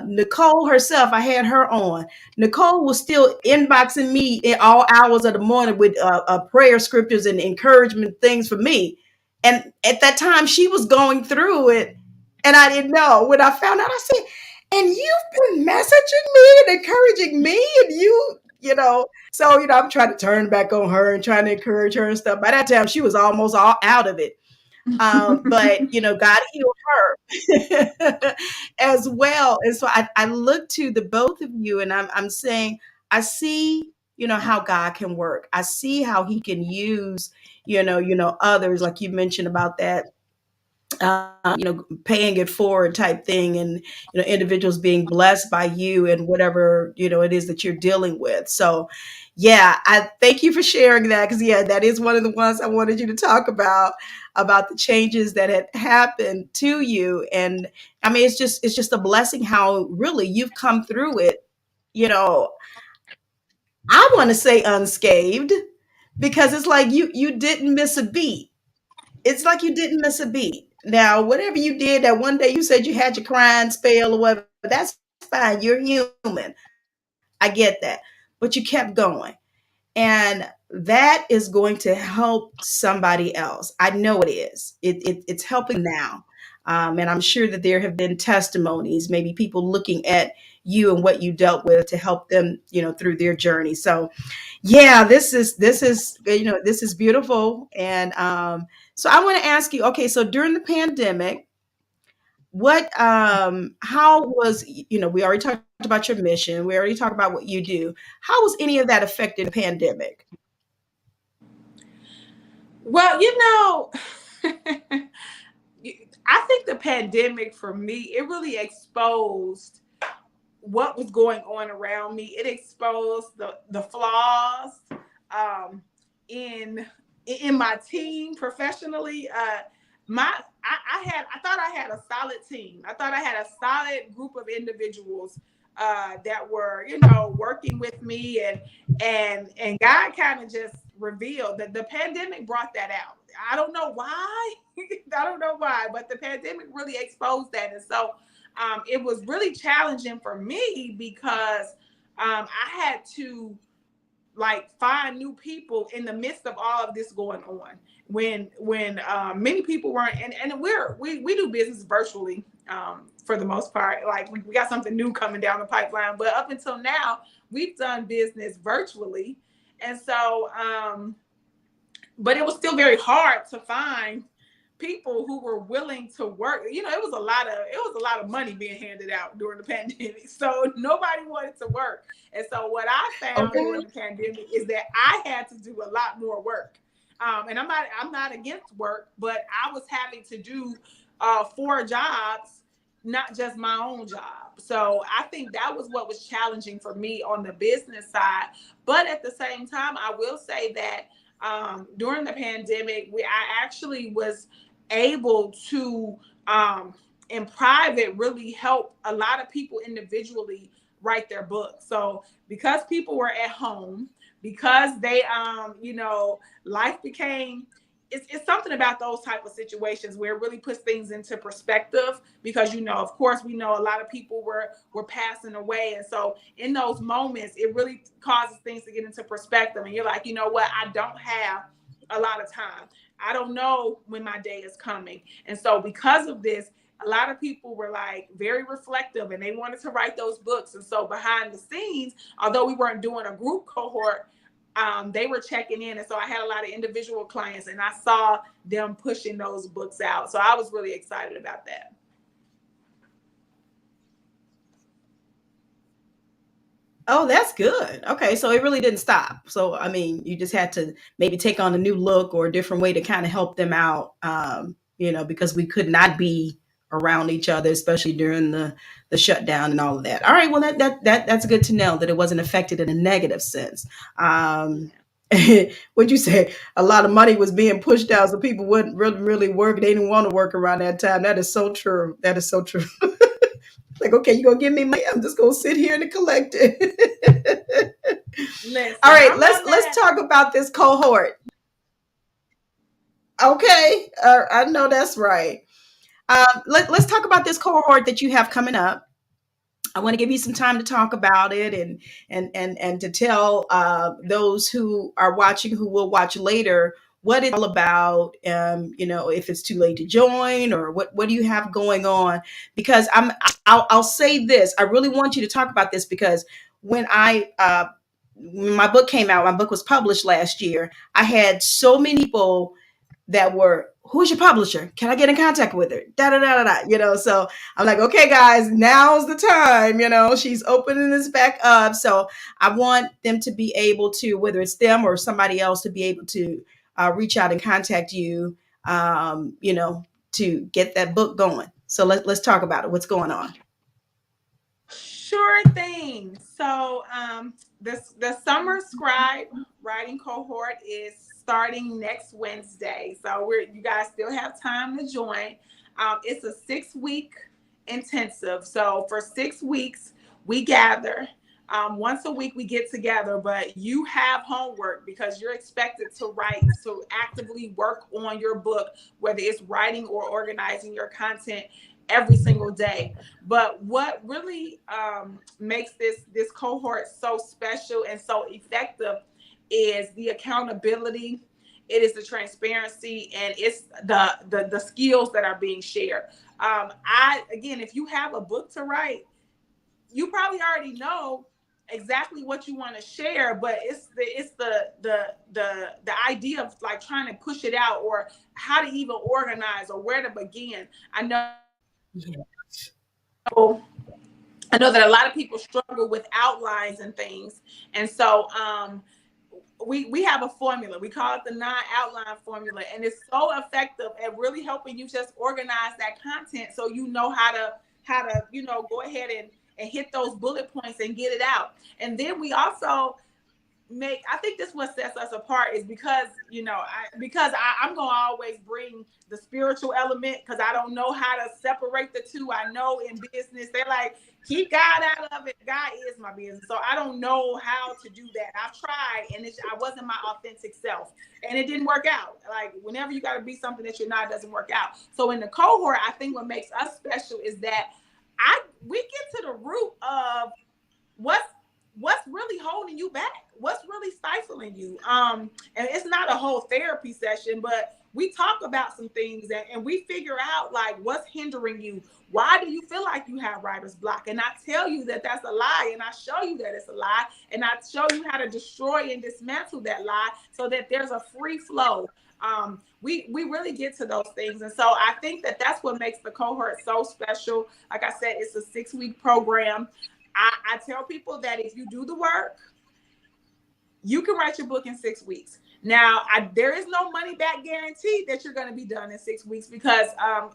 Nicole herself, I had her on. Nicole was still inboxing me in all hours of the morning with prayer scriptures and encouragement things for me. And at that time, she was going through it, and I didn't know. When I found out, I said, "And you've been messaging me and encouraging me, and So I'm trying to turn back on her and trying to encourage her and stuff. By that time, she was almost all out of it. But God healed her as well. And so I look to the both of you, and I'm saying I see how God can work. I see how He can use others, like you mentioned about that, paying it forward type thing, and individuals being blessed by you and whatever it is that you're dealing with. So yeah, I thank you for sharing that, because yeah, that is one of the ones I wanted you to talk about the changes that had happened to you. And I mean, it's just a blessing how really you've come through it, you know I want to say unscathed, because it's like you didn't miss a beat. It's like you didn't miss a beat. Now, whatever you did, that one day you said you had your crying spell or whatever, that's fine. You're human. I get that. But you kept going. And that is going to help somebody else. I know it is. It's helping now. And I'm sure that there have been testimonies, maybe people looking at you and what you dealt with to help them, through their journey. So yeah, this is beautiful. And so I want to ask you, okay, so during the pandemic, how was, we already talked about your mission, we already talked about what you do. How was any of that affected the pandemic? Well, I think the pandemic for me, it really exposed what was going on around me. It exposed the flaws um, in in my team professionally. I thought I had a solid team. I thought I had a solid group of individuals that were working with me, and God kind of just revealed that the pandemic brought that out. I don't know why. I don't know why, but the pandemic really exposed that. And so it was really challenging for me because I had to like find new people in the midst of all of this going on, when many people weren't. And we do business virtually for the most part. Like we got something new coming down the pipeline, but up until now we've done business virtually. And so but it was still very hard to find people who were willing to work. It was a lot of money being handed out during the pandemic, so nobody wanted to work. And so what I found Okay. during the pandemic is that I had to do a lot more work. And I'm not against work, but I was having to do 4 jobs, not just my own job. So I think that was what was challenging for me on the business side. But at the same time, I will say that during the pandemic, I actually was able to, in private, really help a lot of people individually write their books. So because people were at home, because they, life became, it's something about those type of situations where it really puts things into perspective, because of course we know a lot of people were passing away. And so in those moments it really causes things to get into perspective, and you're like, you know what, I don't have a lot of time. I don't know when my day is coming. And so because of this, a lot of people were like very reflective, and they wanted to write those books. And so behind the scenes, although we weren't doing a group cohort, they were checking in. And so I had a lot of individual clients, and I saw them pushing those books out. So I was really excited about that. Oh, that's good. Okay, so it really didn't stop. So I mean, you just had to maybe take on a new look or a different way to kind of help them out, because we could not be around each other, especially during the shutdown and all of that. All right, well that's good to know that it wasn't affected in a negative sense. Um, what'd you say? A lot of money was being pushed out, so people wouldn't really work. They didn't want to work around that time. That is so true. That is so true. Like, okay, you gonna give me money? I'm just gonna sit here and collect it. All Listen, right, I'm not let's mad. talk about this cohort. Okay, I know that's right. Let's talk about this cohort that you have coming up. I want to give you some time to talk about it, and to tell those who are watching, who will watch later, what it's all about. If it's too late to join, or what do you have going on? Because I'll say this: I really want you to talk about this, because when when my book came out, my book was published last year. I had so many people that were, who's your publisher? Can I get in contact with her? Da da da da da. So I'm like, okay, guys, now's the time. She's opening this back up. So I want them to be able to, whether it's them or somebody else, to be able to reach out and contact you, to get that book going. So let's talk about it. What's going on? Sure thing. So the summer scribe writing cohort is starting next Wednesday. So you guys still have time to join. It's a 6-week intensive. So for 6 weeks we gather. Once a week we get together, but you have homework because you're expected to write, to actively work on your book, whether it's writing or organizing your content every single day. But what really makes this cohort so special and so effective is the accountability. It is the transparency, and it's the skills that are being shared. Again, if you have a book to write, you probably already know exactly what you want to share, but it's the idea of like trying to push it out, or how to even organize, or where to begin. Yeah. I know that a lot of people struggle with outlines and things. And so we have a formula. We call it the 9 outline formula. And it's so effective at really helping you just organize that content, so you know how to go ahead and hit those bullet points and get it out. And then we also I think this what sets us apart is because I'm gonna always bring the spiritual element, because I don't know how to separate the two. I know in business they're like, keep God out of it. God is my business. So I don't know how to do that. I've tried, and I wasn't my authentic self, and it didn't work out. Like, whenever you got to be something that you're not, it doesn't work out. So in the cohort, I think what makes us special is that we get to the root of what's really holding you back, what's really stifling you. And it's not a whole therapy session, but we talk about some things, and we figure out like what's hindering you. Why do you feel like you have writer's block? And I tell you that that's a lie, and I show you that it's a lie, and I show you how to destroy and dismantle that lie, so that there's a free flow. We really get to those things. And so I think that that's what makes the cohort so special. Like I said, it's a 6-week program. I tell people that if you do the work, you can write your book in 6 weeks. Now, there is no money back guarantee that you're going to be done in 6 weeks, because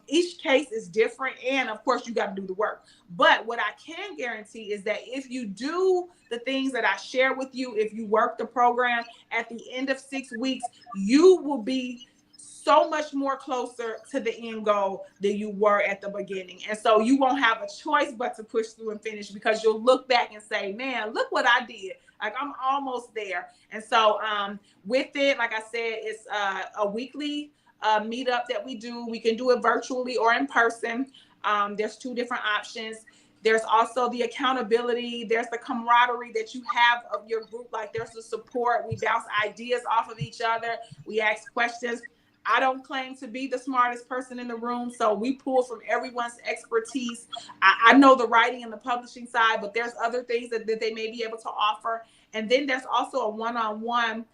each case is different. And of course, you got to do the work. But what I can guarantee is that if you do the things that I share with you, if you work the program, at the end of 6 weeks, you will be so much more closer to the end goal than you were at the beginning. And so you won't have a choice but to push through and finish, because you'll look back and say, man, look what I did. Like, I'm almost there. And so with it, like I said, it's a weekly meetup that we do. We can do it virtually or in person. There's 2 different options. There's also the accountability. There's the camaraderie that you have of your group. Like, there's the support. We bounce ideas off of each other. We ask questions. I don't claim to be the smartest person in the room, so we pull from everyone's expertise. I know the writing and the publishing side, but there's other things that they may be able to offer. And then there's also a one-on-one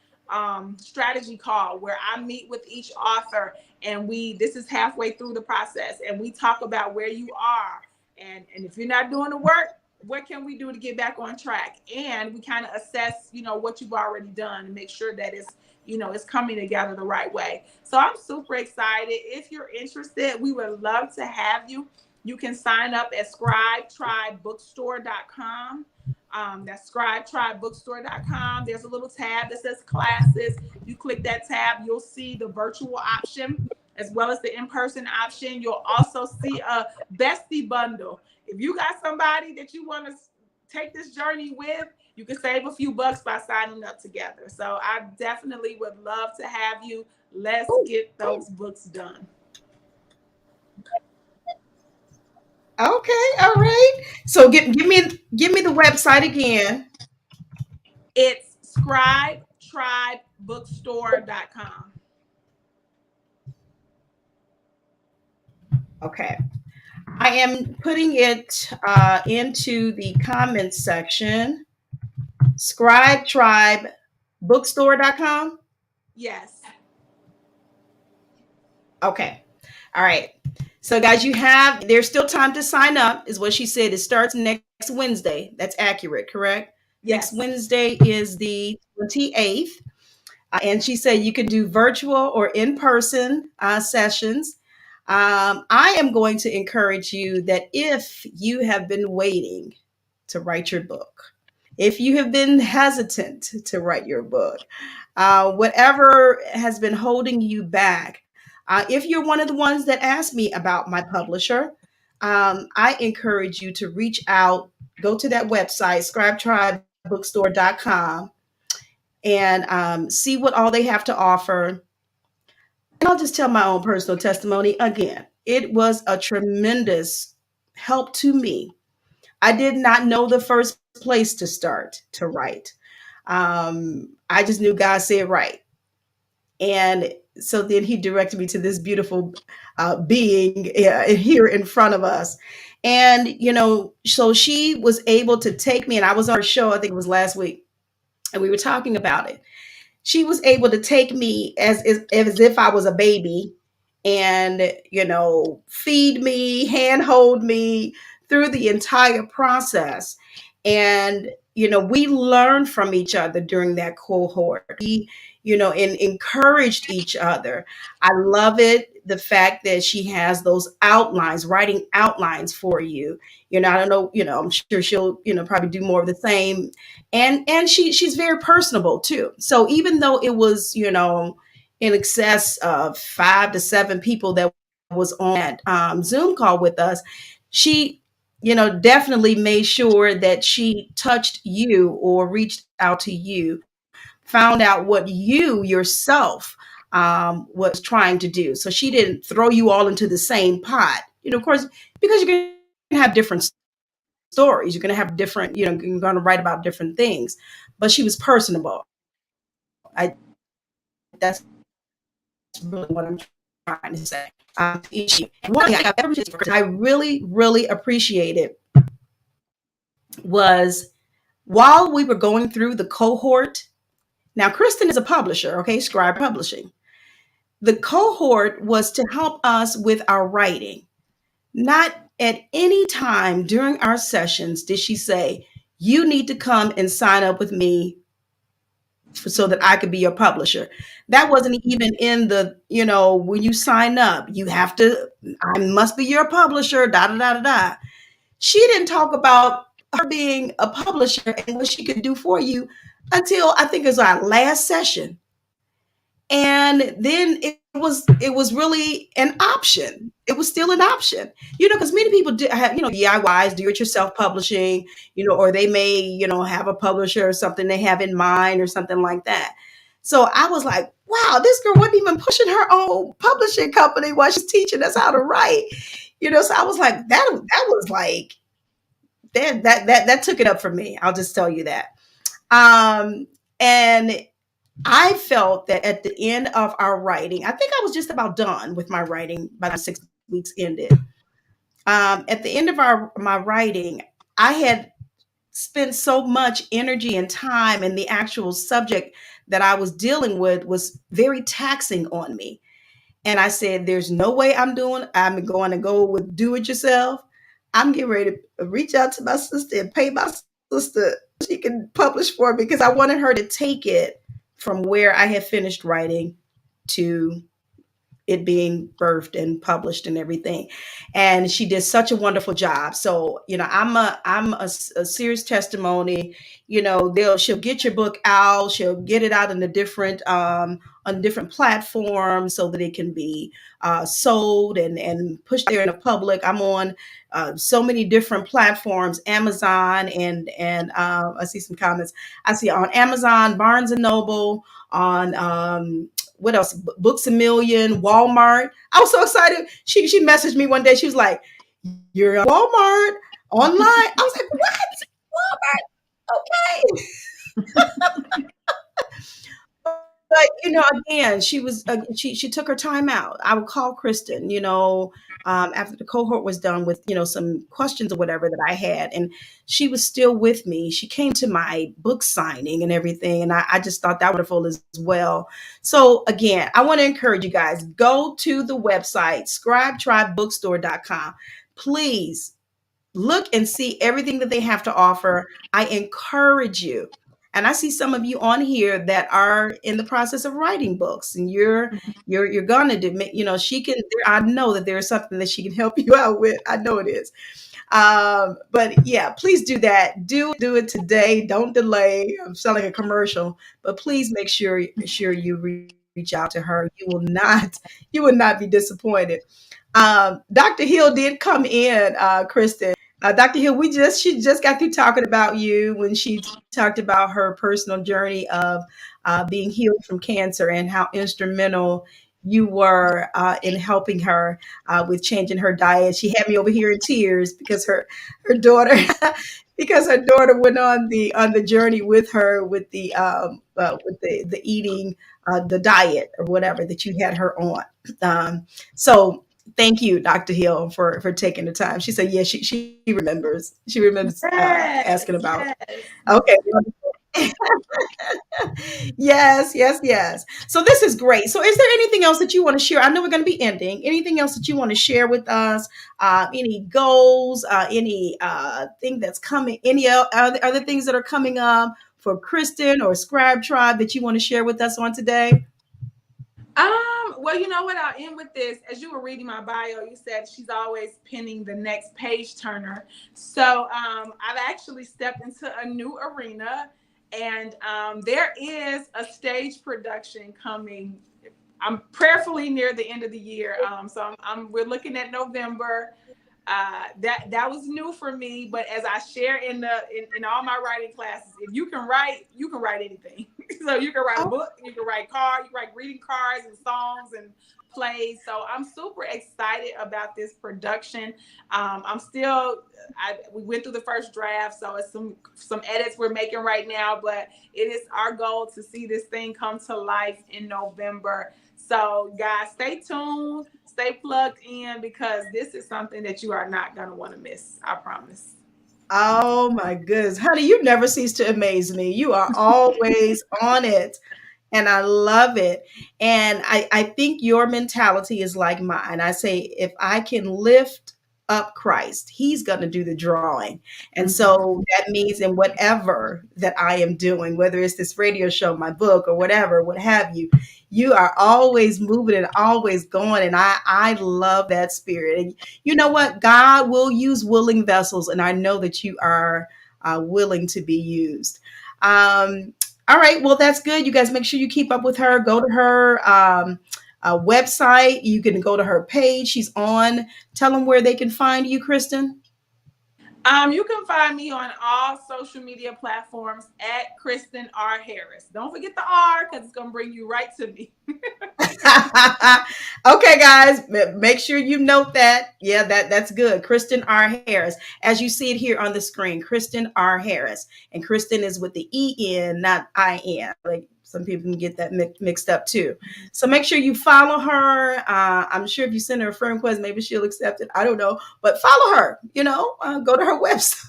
strategy call where I meet with each author, and this is halfway through the process, and we talk about where you are. And if you're not doing the work, what can we do to get back on track? And we kind of assess, what you've already done, and make sure that it's coming together the right way. So I'm super excited. If you're interested, we would love to have you. You can sign up at scribetribebookstore.com. That's scribetribebookstore.com. There's a little tab that says classes. You click that tab, you'll see the virtual option as well as the in-person option. You'll also see a bestie bundle. If you got somebody that you want to take this journey with, you can save a few bucks by signing up together. So I definitely would love to have you. Let's get those books done. Okay, all right. So give me the website again. It's scribetribebookstore.com. Okay. I am putting it into the comments section. Scribetribebookstore.com. Yes. Okay. All right. So, guys, there's still time to sign up, is what she said. It starts next Wednesday. That's accurate, correct? Next Yes. Wednesday is the 28th. And she said you can do virtual or in person sessions. I am going to encourage you that if you have been waiting to write your book, if you have been hesitant to write your book, whatever has been holding you back, if you're one of the ones that asked me about my publisher, I encourage you to reach out, go to that website, scribetribebookstore.com, and see what all they have to offer. And I'll just tell my own personal testimony again. It was a tremendous help to me. I did not know the first place to start to write. I just knew God said write. And so then he directed me to this beautiful being here in front of us. And, so she was able to take me, and I was on her show, I think it was last week, and we were talking about it. She was able to take me as if I was a baby and, feed me, hand hold me through the entire process. And, we learned from each other during that cohort. And encouraged each other. I love it. The fact that she has those outlines, writing outlines for you. I don't know, I'm sure she'll, probably do more of the same. And she's very personable too. So even though it was, in excess of 5 to 7 people that was on that Zoom call with us, she, definitely made sure that she touched you or reached out to you, found out what you yourself was trying to do. So she didn't throw you all into the same pot, of course, because you're going to have different stories. You're going to have different, you're going to write about different things. But she was personable. That's really what I'm trying to say. One thing I really, really appreciated was while we were going through the cohort. Now, Kristen is a publisher, okay, Scribe Publishing. The cohort was to help us with our writing. Not at any time during our sessions did she say, you need to come and sign up with me so that I could be your publisher. That wasn't even in the, when you sign up, you have to, I must be your publisher, da da da da da. She didn't talk about her being a publisher and what she could do for you until I think it was our last session. And then it was really an option. It was still an option, because many people do have, DIYs, do it yourself publishing, or they may, have a publisher or something they have in mind or something like that. So I was like, wow, this girl wasn't even pushing her own publishing company while she's teaching us how to write. So I was like, that was like that took it up for me. I'll just tell you that. And I felt that at the end of our writing, I think I was just about done with my writing by the 6 weeks ended. At the end of my writing, I had spent so much energy and time, and the actual subject that I was dealing with was very taxing on me. And I said, there's no way I'm going to go with do it yourself. I'm getting ready to reach out to my sister and pay my sister so she can publish for me, because I wanted her to take it from where I had finished writing to it being birthed and published and everything. And she did such a wonderful job. So, I'm a serious testimony. She'll get your book out, she'll get it out in the different on different platforms so that it can be sold and pushed there in the public. I'm on so many different platforms, Amazon, and I see some comments. I see on Amazon, Barnes and Noble, on what else? Books a Million, Walmart. I was so excited. She messaged me one day. She was like, You're on Walmart online. I was like, what? Walmart? Okay. But again, she took her time out. I would call Kristen, after the cohort was done with some questions or whatever that I had, and she was still with me. She came to my book signing and everything, and I just thought that wonderful as well. So again, I want to encourage you guys, go to the website scribetribebookstore.com. Please look and see everything that they have to offer. I encourage you. And I see some of you on here that are in the process of writing books, and you're gonna do. She can. I know that there is something that she can help you out with. I know it is. But yeah, please do that. Do it today. Don't delay. I'm selling a commercial, but please make sure you reach out to her. You will not be disappointed. Dr. Hill did come in, Kristen. Dr. Hill, she just got through talking about you when she talked about her personal journey of being healed from cancer and how instrumental you were in helping her with changing her diet. She had me over here in tears because her daughter because her daughter went on the journey with her with the eating the diet or whatever that you had her on. So thank you, Dr. Hill, for taking the time. She said, yeah, she remembers. She remembers asking Yes, about. yes. Okay. Yes, yes, yes. So this is great. So is there anything else that you want to share? I know we're going to be ending. Anything else that you want to share with us? Any goals? Any thing that's coming? Any other things that are coming up for Kristen or Scribe Tribe that you want to share with us on today? Well, you know what? I'll end with this. As you were reading my bio, you said she's always pinning the next page turner. So I've actually stepped into a new arena, and there is a stage production coming. I'm prayerfully near the end of the year. We're looking at November. That was new for me, but as I share in all my writing classes, if you can write anything. So you can write a book, you can write cards, you can write greeting cards and songs and plays. So I'm super excited about this production. We went through the first draft, so it's some edits we're making right now, but it is our goal to see this thing come to life in November. So guys, stay tuned, stay plugged in, because this is something that you are not going to want to miss. I promise. Oh my goodness. Honey, you never cease to amaze me. You are always on it. And I love it. And I think your mentality is like mine. I say, if I can lift up Christ, he's going to do the drawing. And Mhm. so that means in whatever that I am doing, whether it's this radio show, my book, or whatever, what have you, you are always moving and always going. And I love that spirit. And you know what? God will use willing vessels. And I know that you are willing to be used. All right. Well, that's good. You guys make sure you keep up with her. Go to her website. You can go to her page. She's on. Tell them where they can find you, Kristen. You can find me on all social media platforms at Kristen R. Harris. Don't forget the R, because it's going to bring you right to me. Okay, guys, make sure you note that. Yeah, that's good. Kristen R. Harris, as you see it here on the screen, Kristen R. Harris, and Kristen is with the E-N, not I-N. Like some people can get that mixed up too. So make sure you follow her. I'm sure if you send her a friend request, maybe she'll accept it. I don't know, but follow her. Go to her website.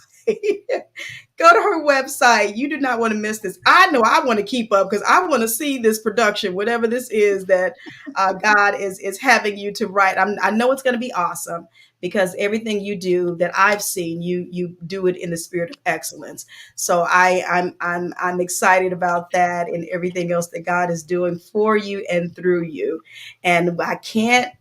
Go to her website. You do not want to miss this. I know I want to keep up because I want to see this production, whatever this is that God is having you to write. I know it's going to be awesome because everything you do that I've seen, you do it in the spirit of excellence. So I'm excited about that and everything else that God is doing for you and through you. And I can't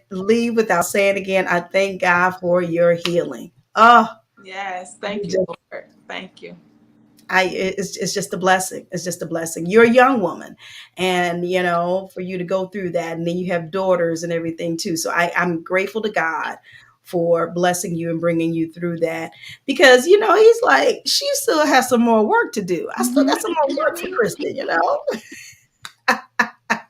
leave without saying again, I thank God for your healing. Oh, Yes. you Thank you, just Lord. Thank you. it's just a blessing. It's just a blessing. You're a young woman, and for you to go through that, and then you have daughters and everything too. So I'm grateful to God for blessing you and bringing you through that, because He's like, she still has some more work to do. I still got some more work for Kristen.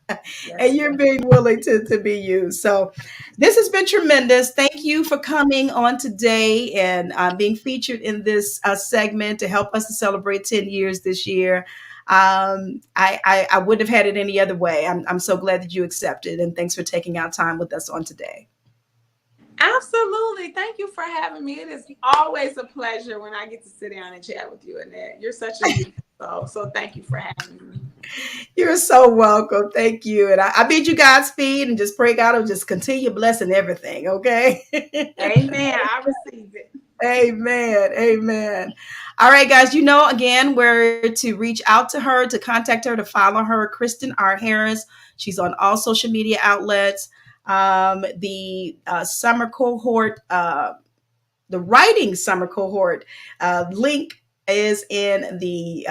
And Yes, you're yes. being willing to be used. So this has been tremendous. Thank you for coming on today and being featured in this segment to help us to celebrate 10 years this year. I wouldn't have had it any other way. I'm so glad that you accepted, and thanks for taking out time with us on today. Absolutely. Thank you for having me. It is always a pleasure when I get to sit down and chat with you, Annette. You're such a beautiful soul. So thank you for having me. You're so welcome. Thank you. And I bid you Godspeed and just pray God will just continue blessing everything, okay? Amen. I receive it. Amen. Amen. All right, guys, you know again where to reach out to her, to contact her, to follow her, Kristen R. Harris. She's on all social media outlets. The summer cohort the writing summer cohort link is in the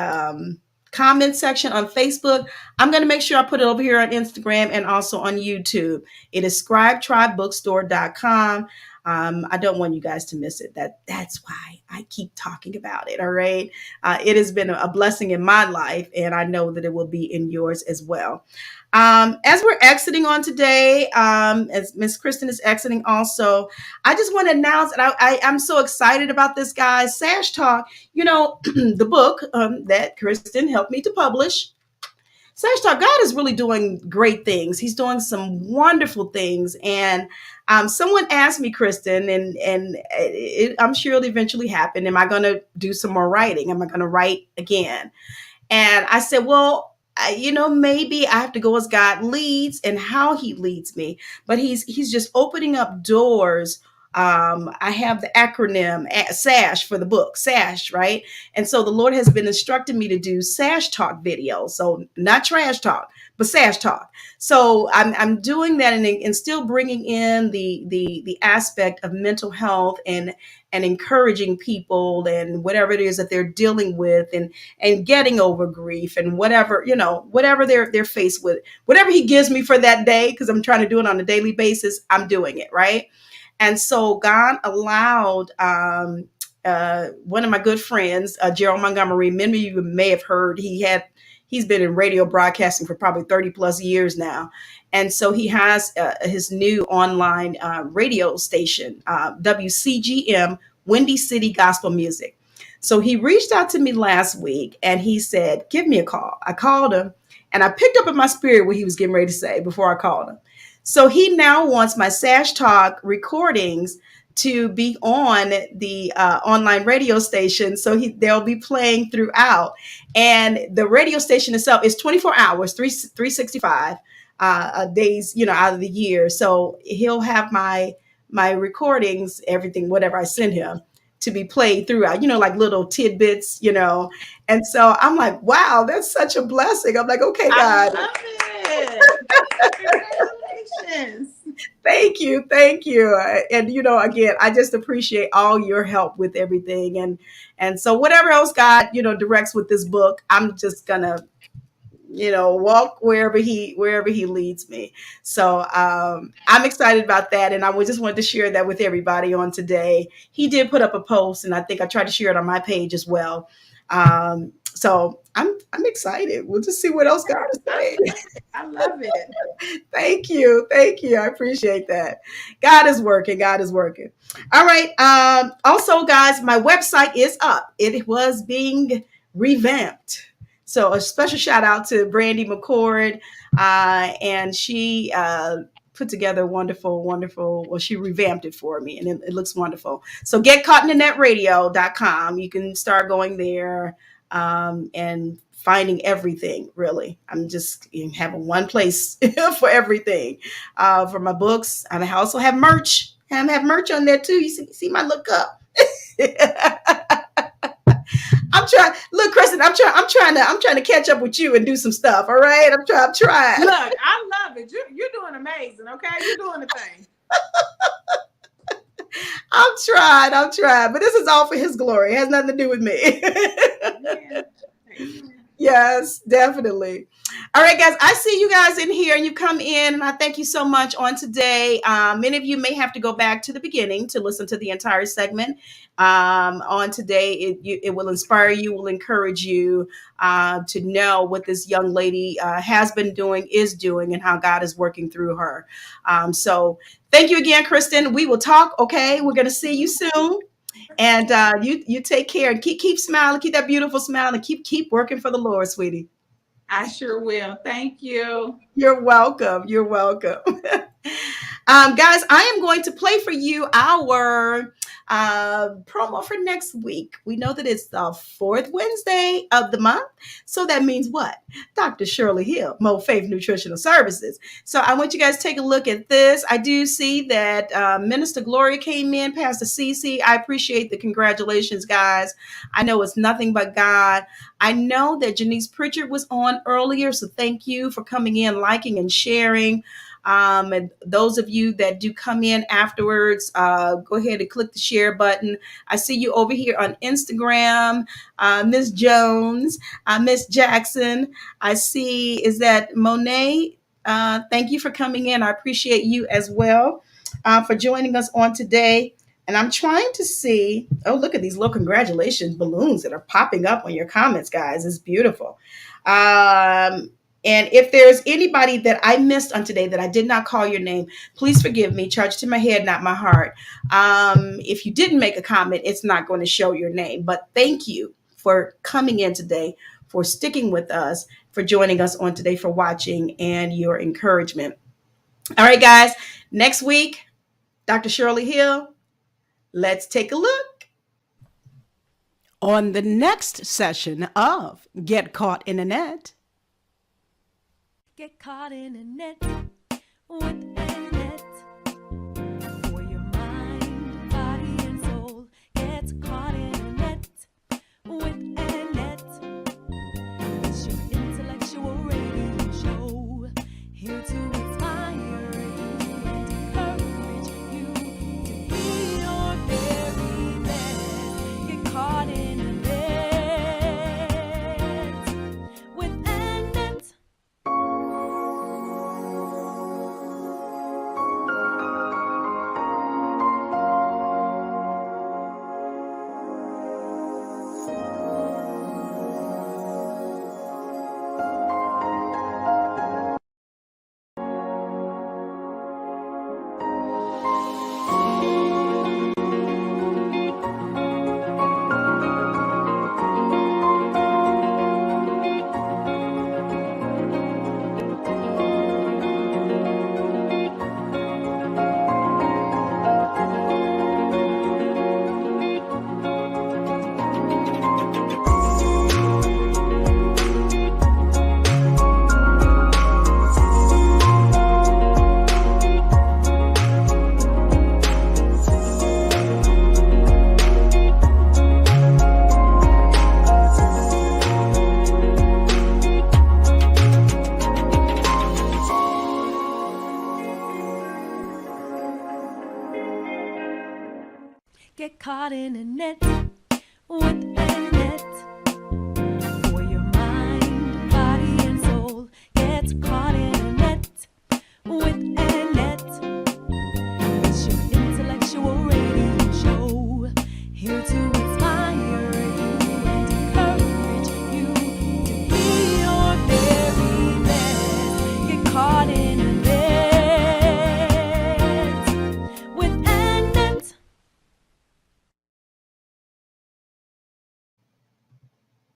comment section on Facebook. I'm going to make sure I put it over here on Instagram and also on YouTube. It is scribetribebookstore.com. I don't want you guys to miss it. That's why I keep talking about it. All right. It has been a blessing in my life, and I know that it will be in yours as well. As we're exiting on today, as Miss Kristen is exiting also, I just want to announce, and I'm so excited about this, guys. Sash Talk, the book that Kristen helped me to publish. Sash Talk, God is really doing great things. He's doing some wonderful things. And someone asked me, Kristen, I'm sure it'll eventually happen. Am I going to do some more writing? Am I going to write again? And I said, well, maybe I have to go as God leads and how He leads me. But He's just opening up doors. I have the acronym SASH for the book, SASH, right? And so the Lord has been instructing me to do SASH talk videos. So not trash talk, but SASH talk. So I'm doing that and still bringing in the aspect of mental health and encouraging people and whatever it is that they're dealing with and getting over grief and whatever they're faced with, whatever He gives me for that day, because I'm trying to do it on a daily basis, I'm doing it, right? And so God allowed one of my good friends, Gerald Montgomery. Many of you may have heard he's been in radio broadcasting for probably 30 plus years now. And so he has his new online radio station, WCGM, Windy City Gospel Music. So he reached out to me last week and he said, give me a call. I called him and I picked up in my spirit what he was getting ready to say before I called him. So he now wants my Sash Talk recordings to be on the online radio station. So they'll be playing throughout. And the radio station itself is 24 hours, 365 days, out of the year. So he'll have my recordings, everything, whatever I send him, to be played throughout, like little tidbits. And so I'm like, wow, that's such a blessing. I'm like, okay, I God. love it. Congratulations. Thank you. Thank you. And again, I just appreciate all your help with everything. And so whatever else God, directs with this book, I'm just gonna, walk wherever he leads me. So I'm excited about that. And I just wanted to share that with everybody on today. He did put up a post, and I think I tried to share it on my page as well. So I'm excited. We'll just see what else God is saying. I love it. Thank you. Thank you. I appreciate that. God is working. God is working. All right. Also, guys, my website is up. It was being revamped. So a special shout out to Brandy McCord. And she put together wonderful, well, she revamped it for me and it looks wonderful. So getcaughtinanetradio.com. You can start going there and finding everything. Really, I'm just having one place for everything, for my books. And I also have merch. I have merch on there too. You see my look up. I'm trying. Look, Kristen. I'm trying to catch up with you and do some stuff. All right. I'm trying. Look, I love it. You're doing amazing. Okay, you're doing the thing. I'm trying. But this is all for His glory. It has nothing to do with me. Amen. Amen. Yes, definitely. All right, guys, I see you guys in here and you come in, and I thank you so much on today. Many of you may have to go back to the beginning to listen to the entire segment. On today, it will inspire you, will encourage you to know what this young lady has been doing, is doing, and how God is working through her. So, thank you again, Kristen. We will talk. Okay, we're going to see you soon. And you take care and keep smiling, keep that beautiful smile, and keep working for the Lord, sweetie. I sure will. Thank you. You're welcome. You're welcome. Guys, I am going to play for you our promo for next week. We know that it's the fourth Wednesday of the month. So that means what? Dr. Shirley Hill, Mo Faith Nutritional Services. So I want you guys to take a look at this. I do see that Minister Gloria came in, Pastor Cece. I appreciate the congratulations, guys. I know it's nothing but God. I know that Janice Pritchard was on earlier, so thank you for coming in, liking, and sharing. And those of you that do come in afterwards, go ahead and click the share button. I see you over here on Instagram, Miss Jones, Miss Jackson. I see, is that Monet? Thank you for coming in. I appreciate you as well for joining us on today. And I'm trying to see, oh, look at these little congratulations balloons that are popping up on your comments, guys. It's beautiful. And if there's anybody that I missed on today that I did not call your name, please forgive me. Charge to my head, not my heart. If you didn't make a comment, it's not going to show your name. But thank you for coming in today, for sticking with us, for joining us on today, for watching, and your encouragement. All right, guys. Next week, Dr. Shirley Hill. Let's take a look. On the next session of Get Caught in a Net. Get caught in a net with a net. For your mind, body, and soul gets caught in a net with a net. It's your intellectual radio show, here to inspire you and encourage you to be your very best. Get caught in a net with a net. Get caught in a net with a net.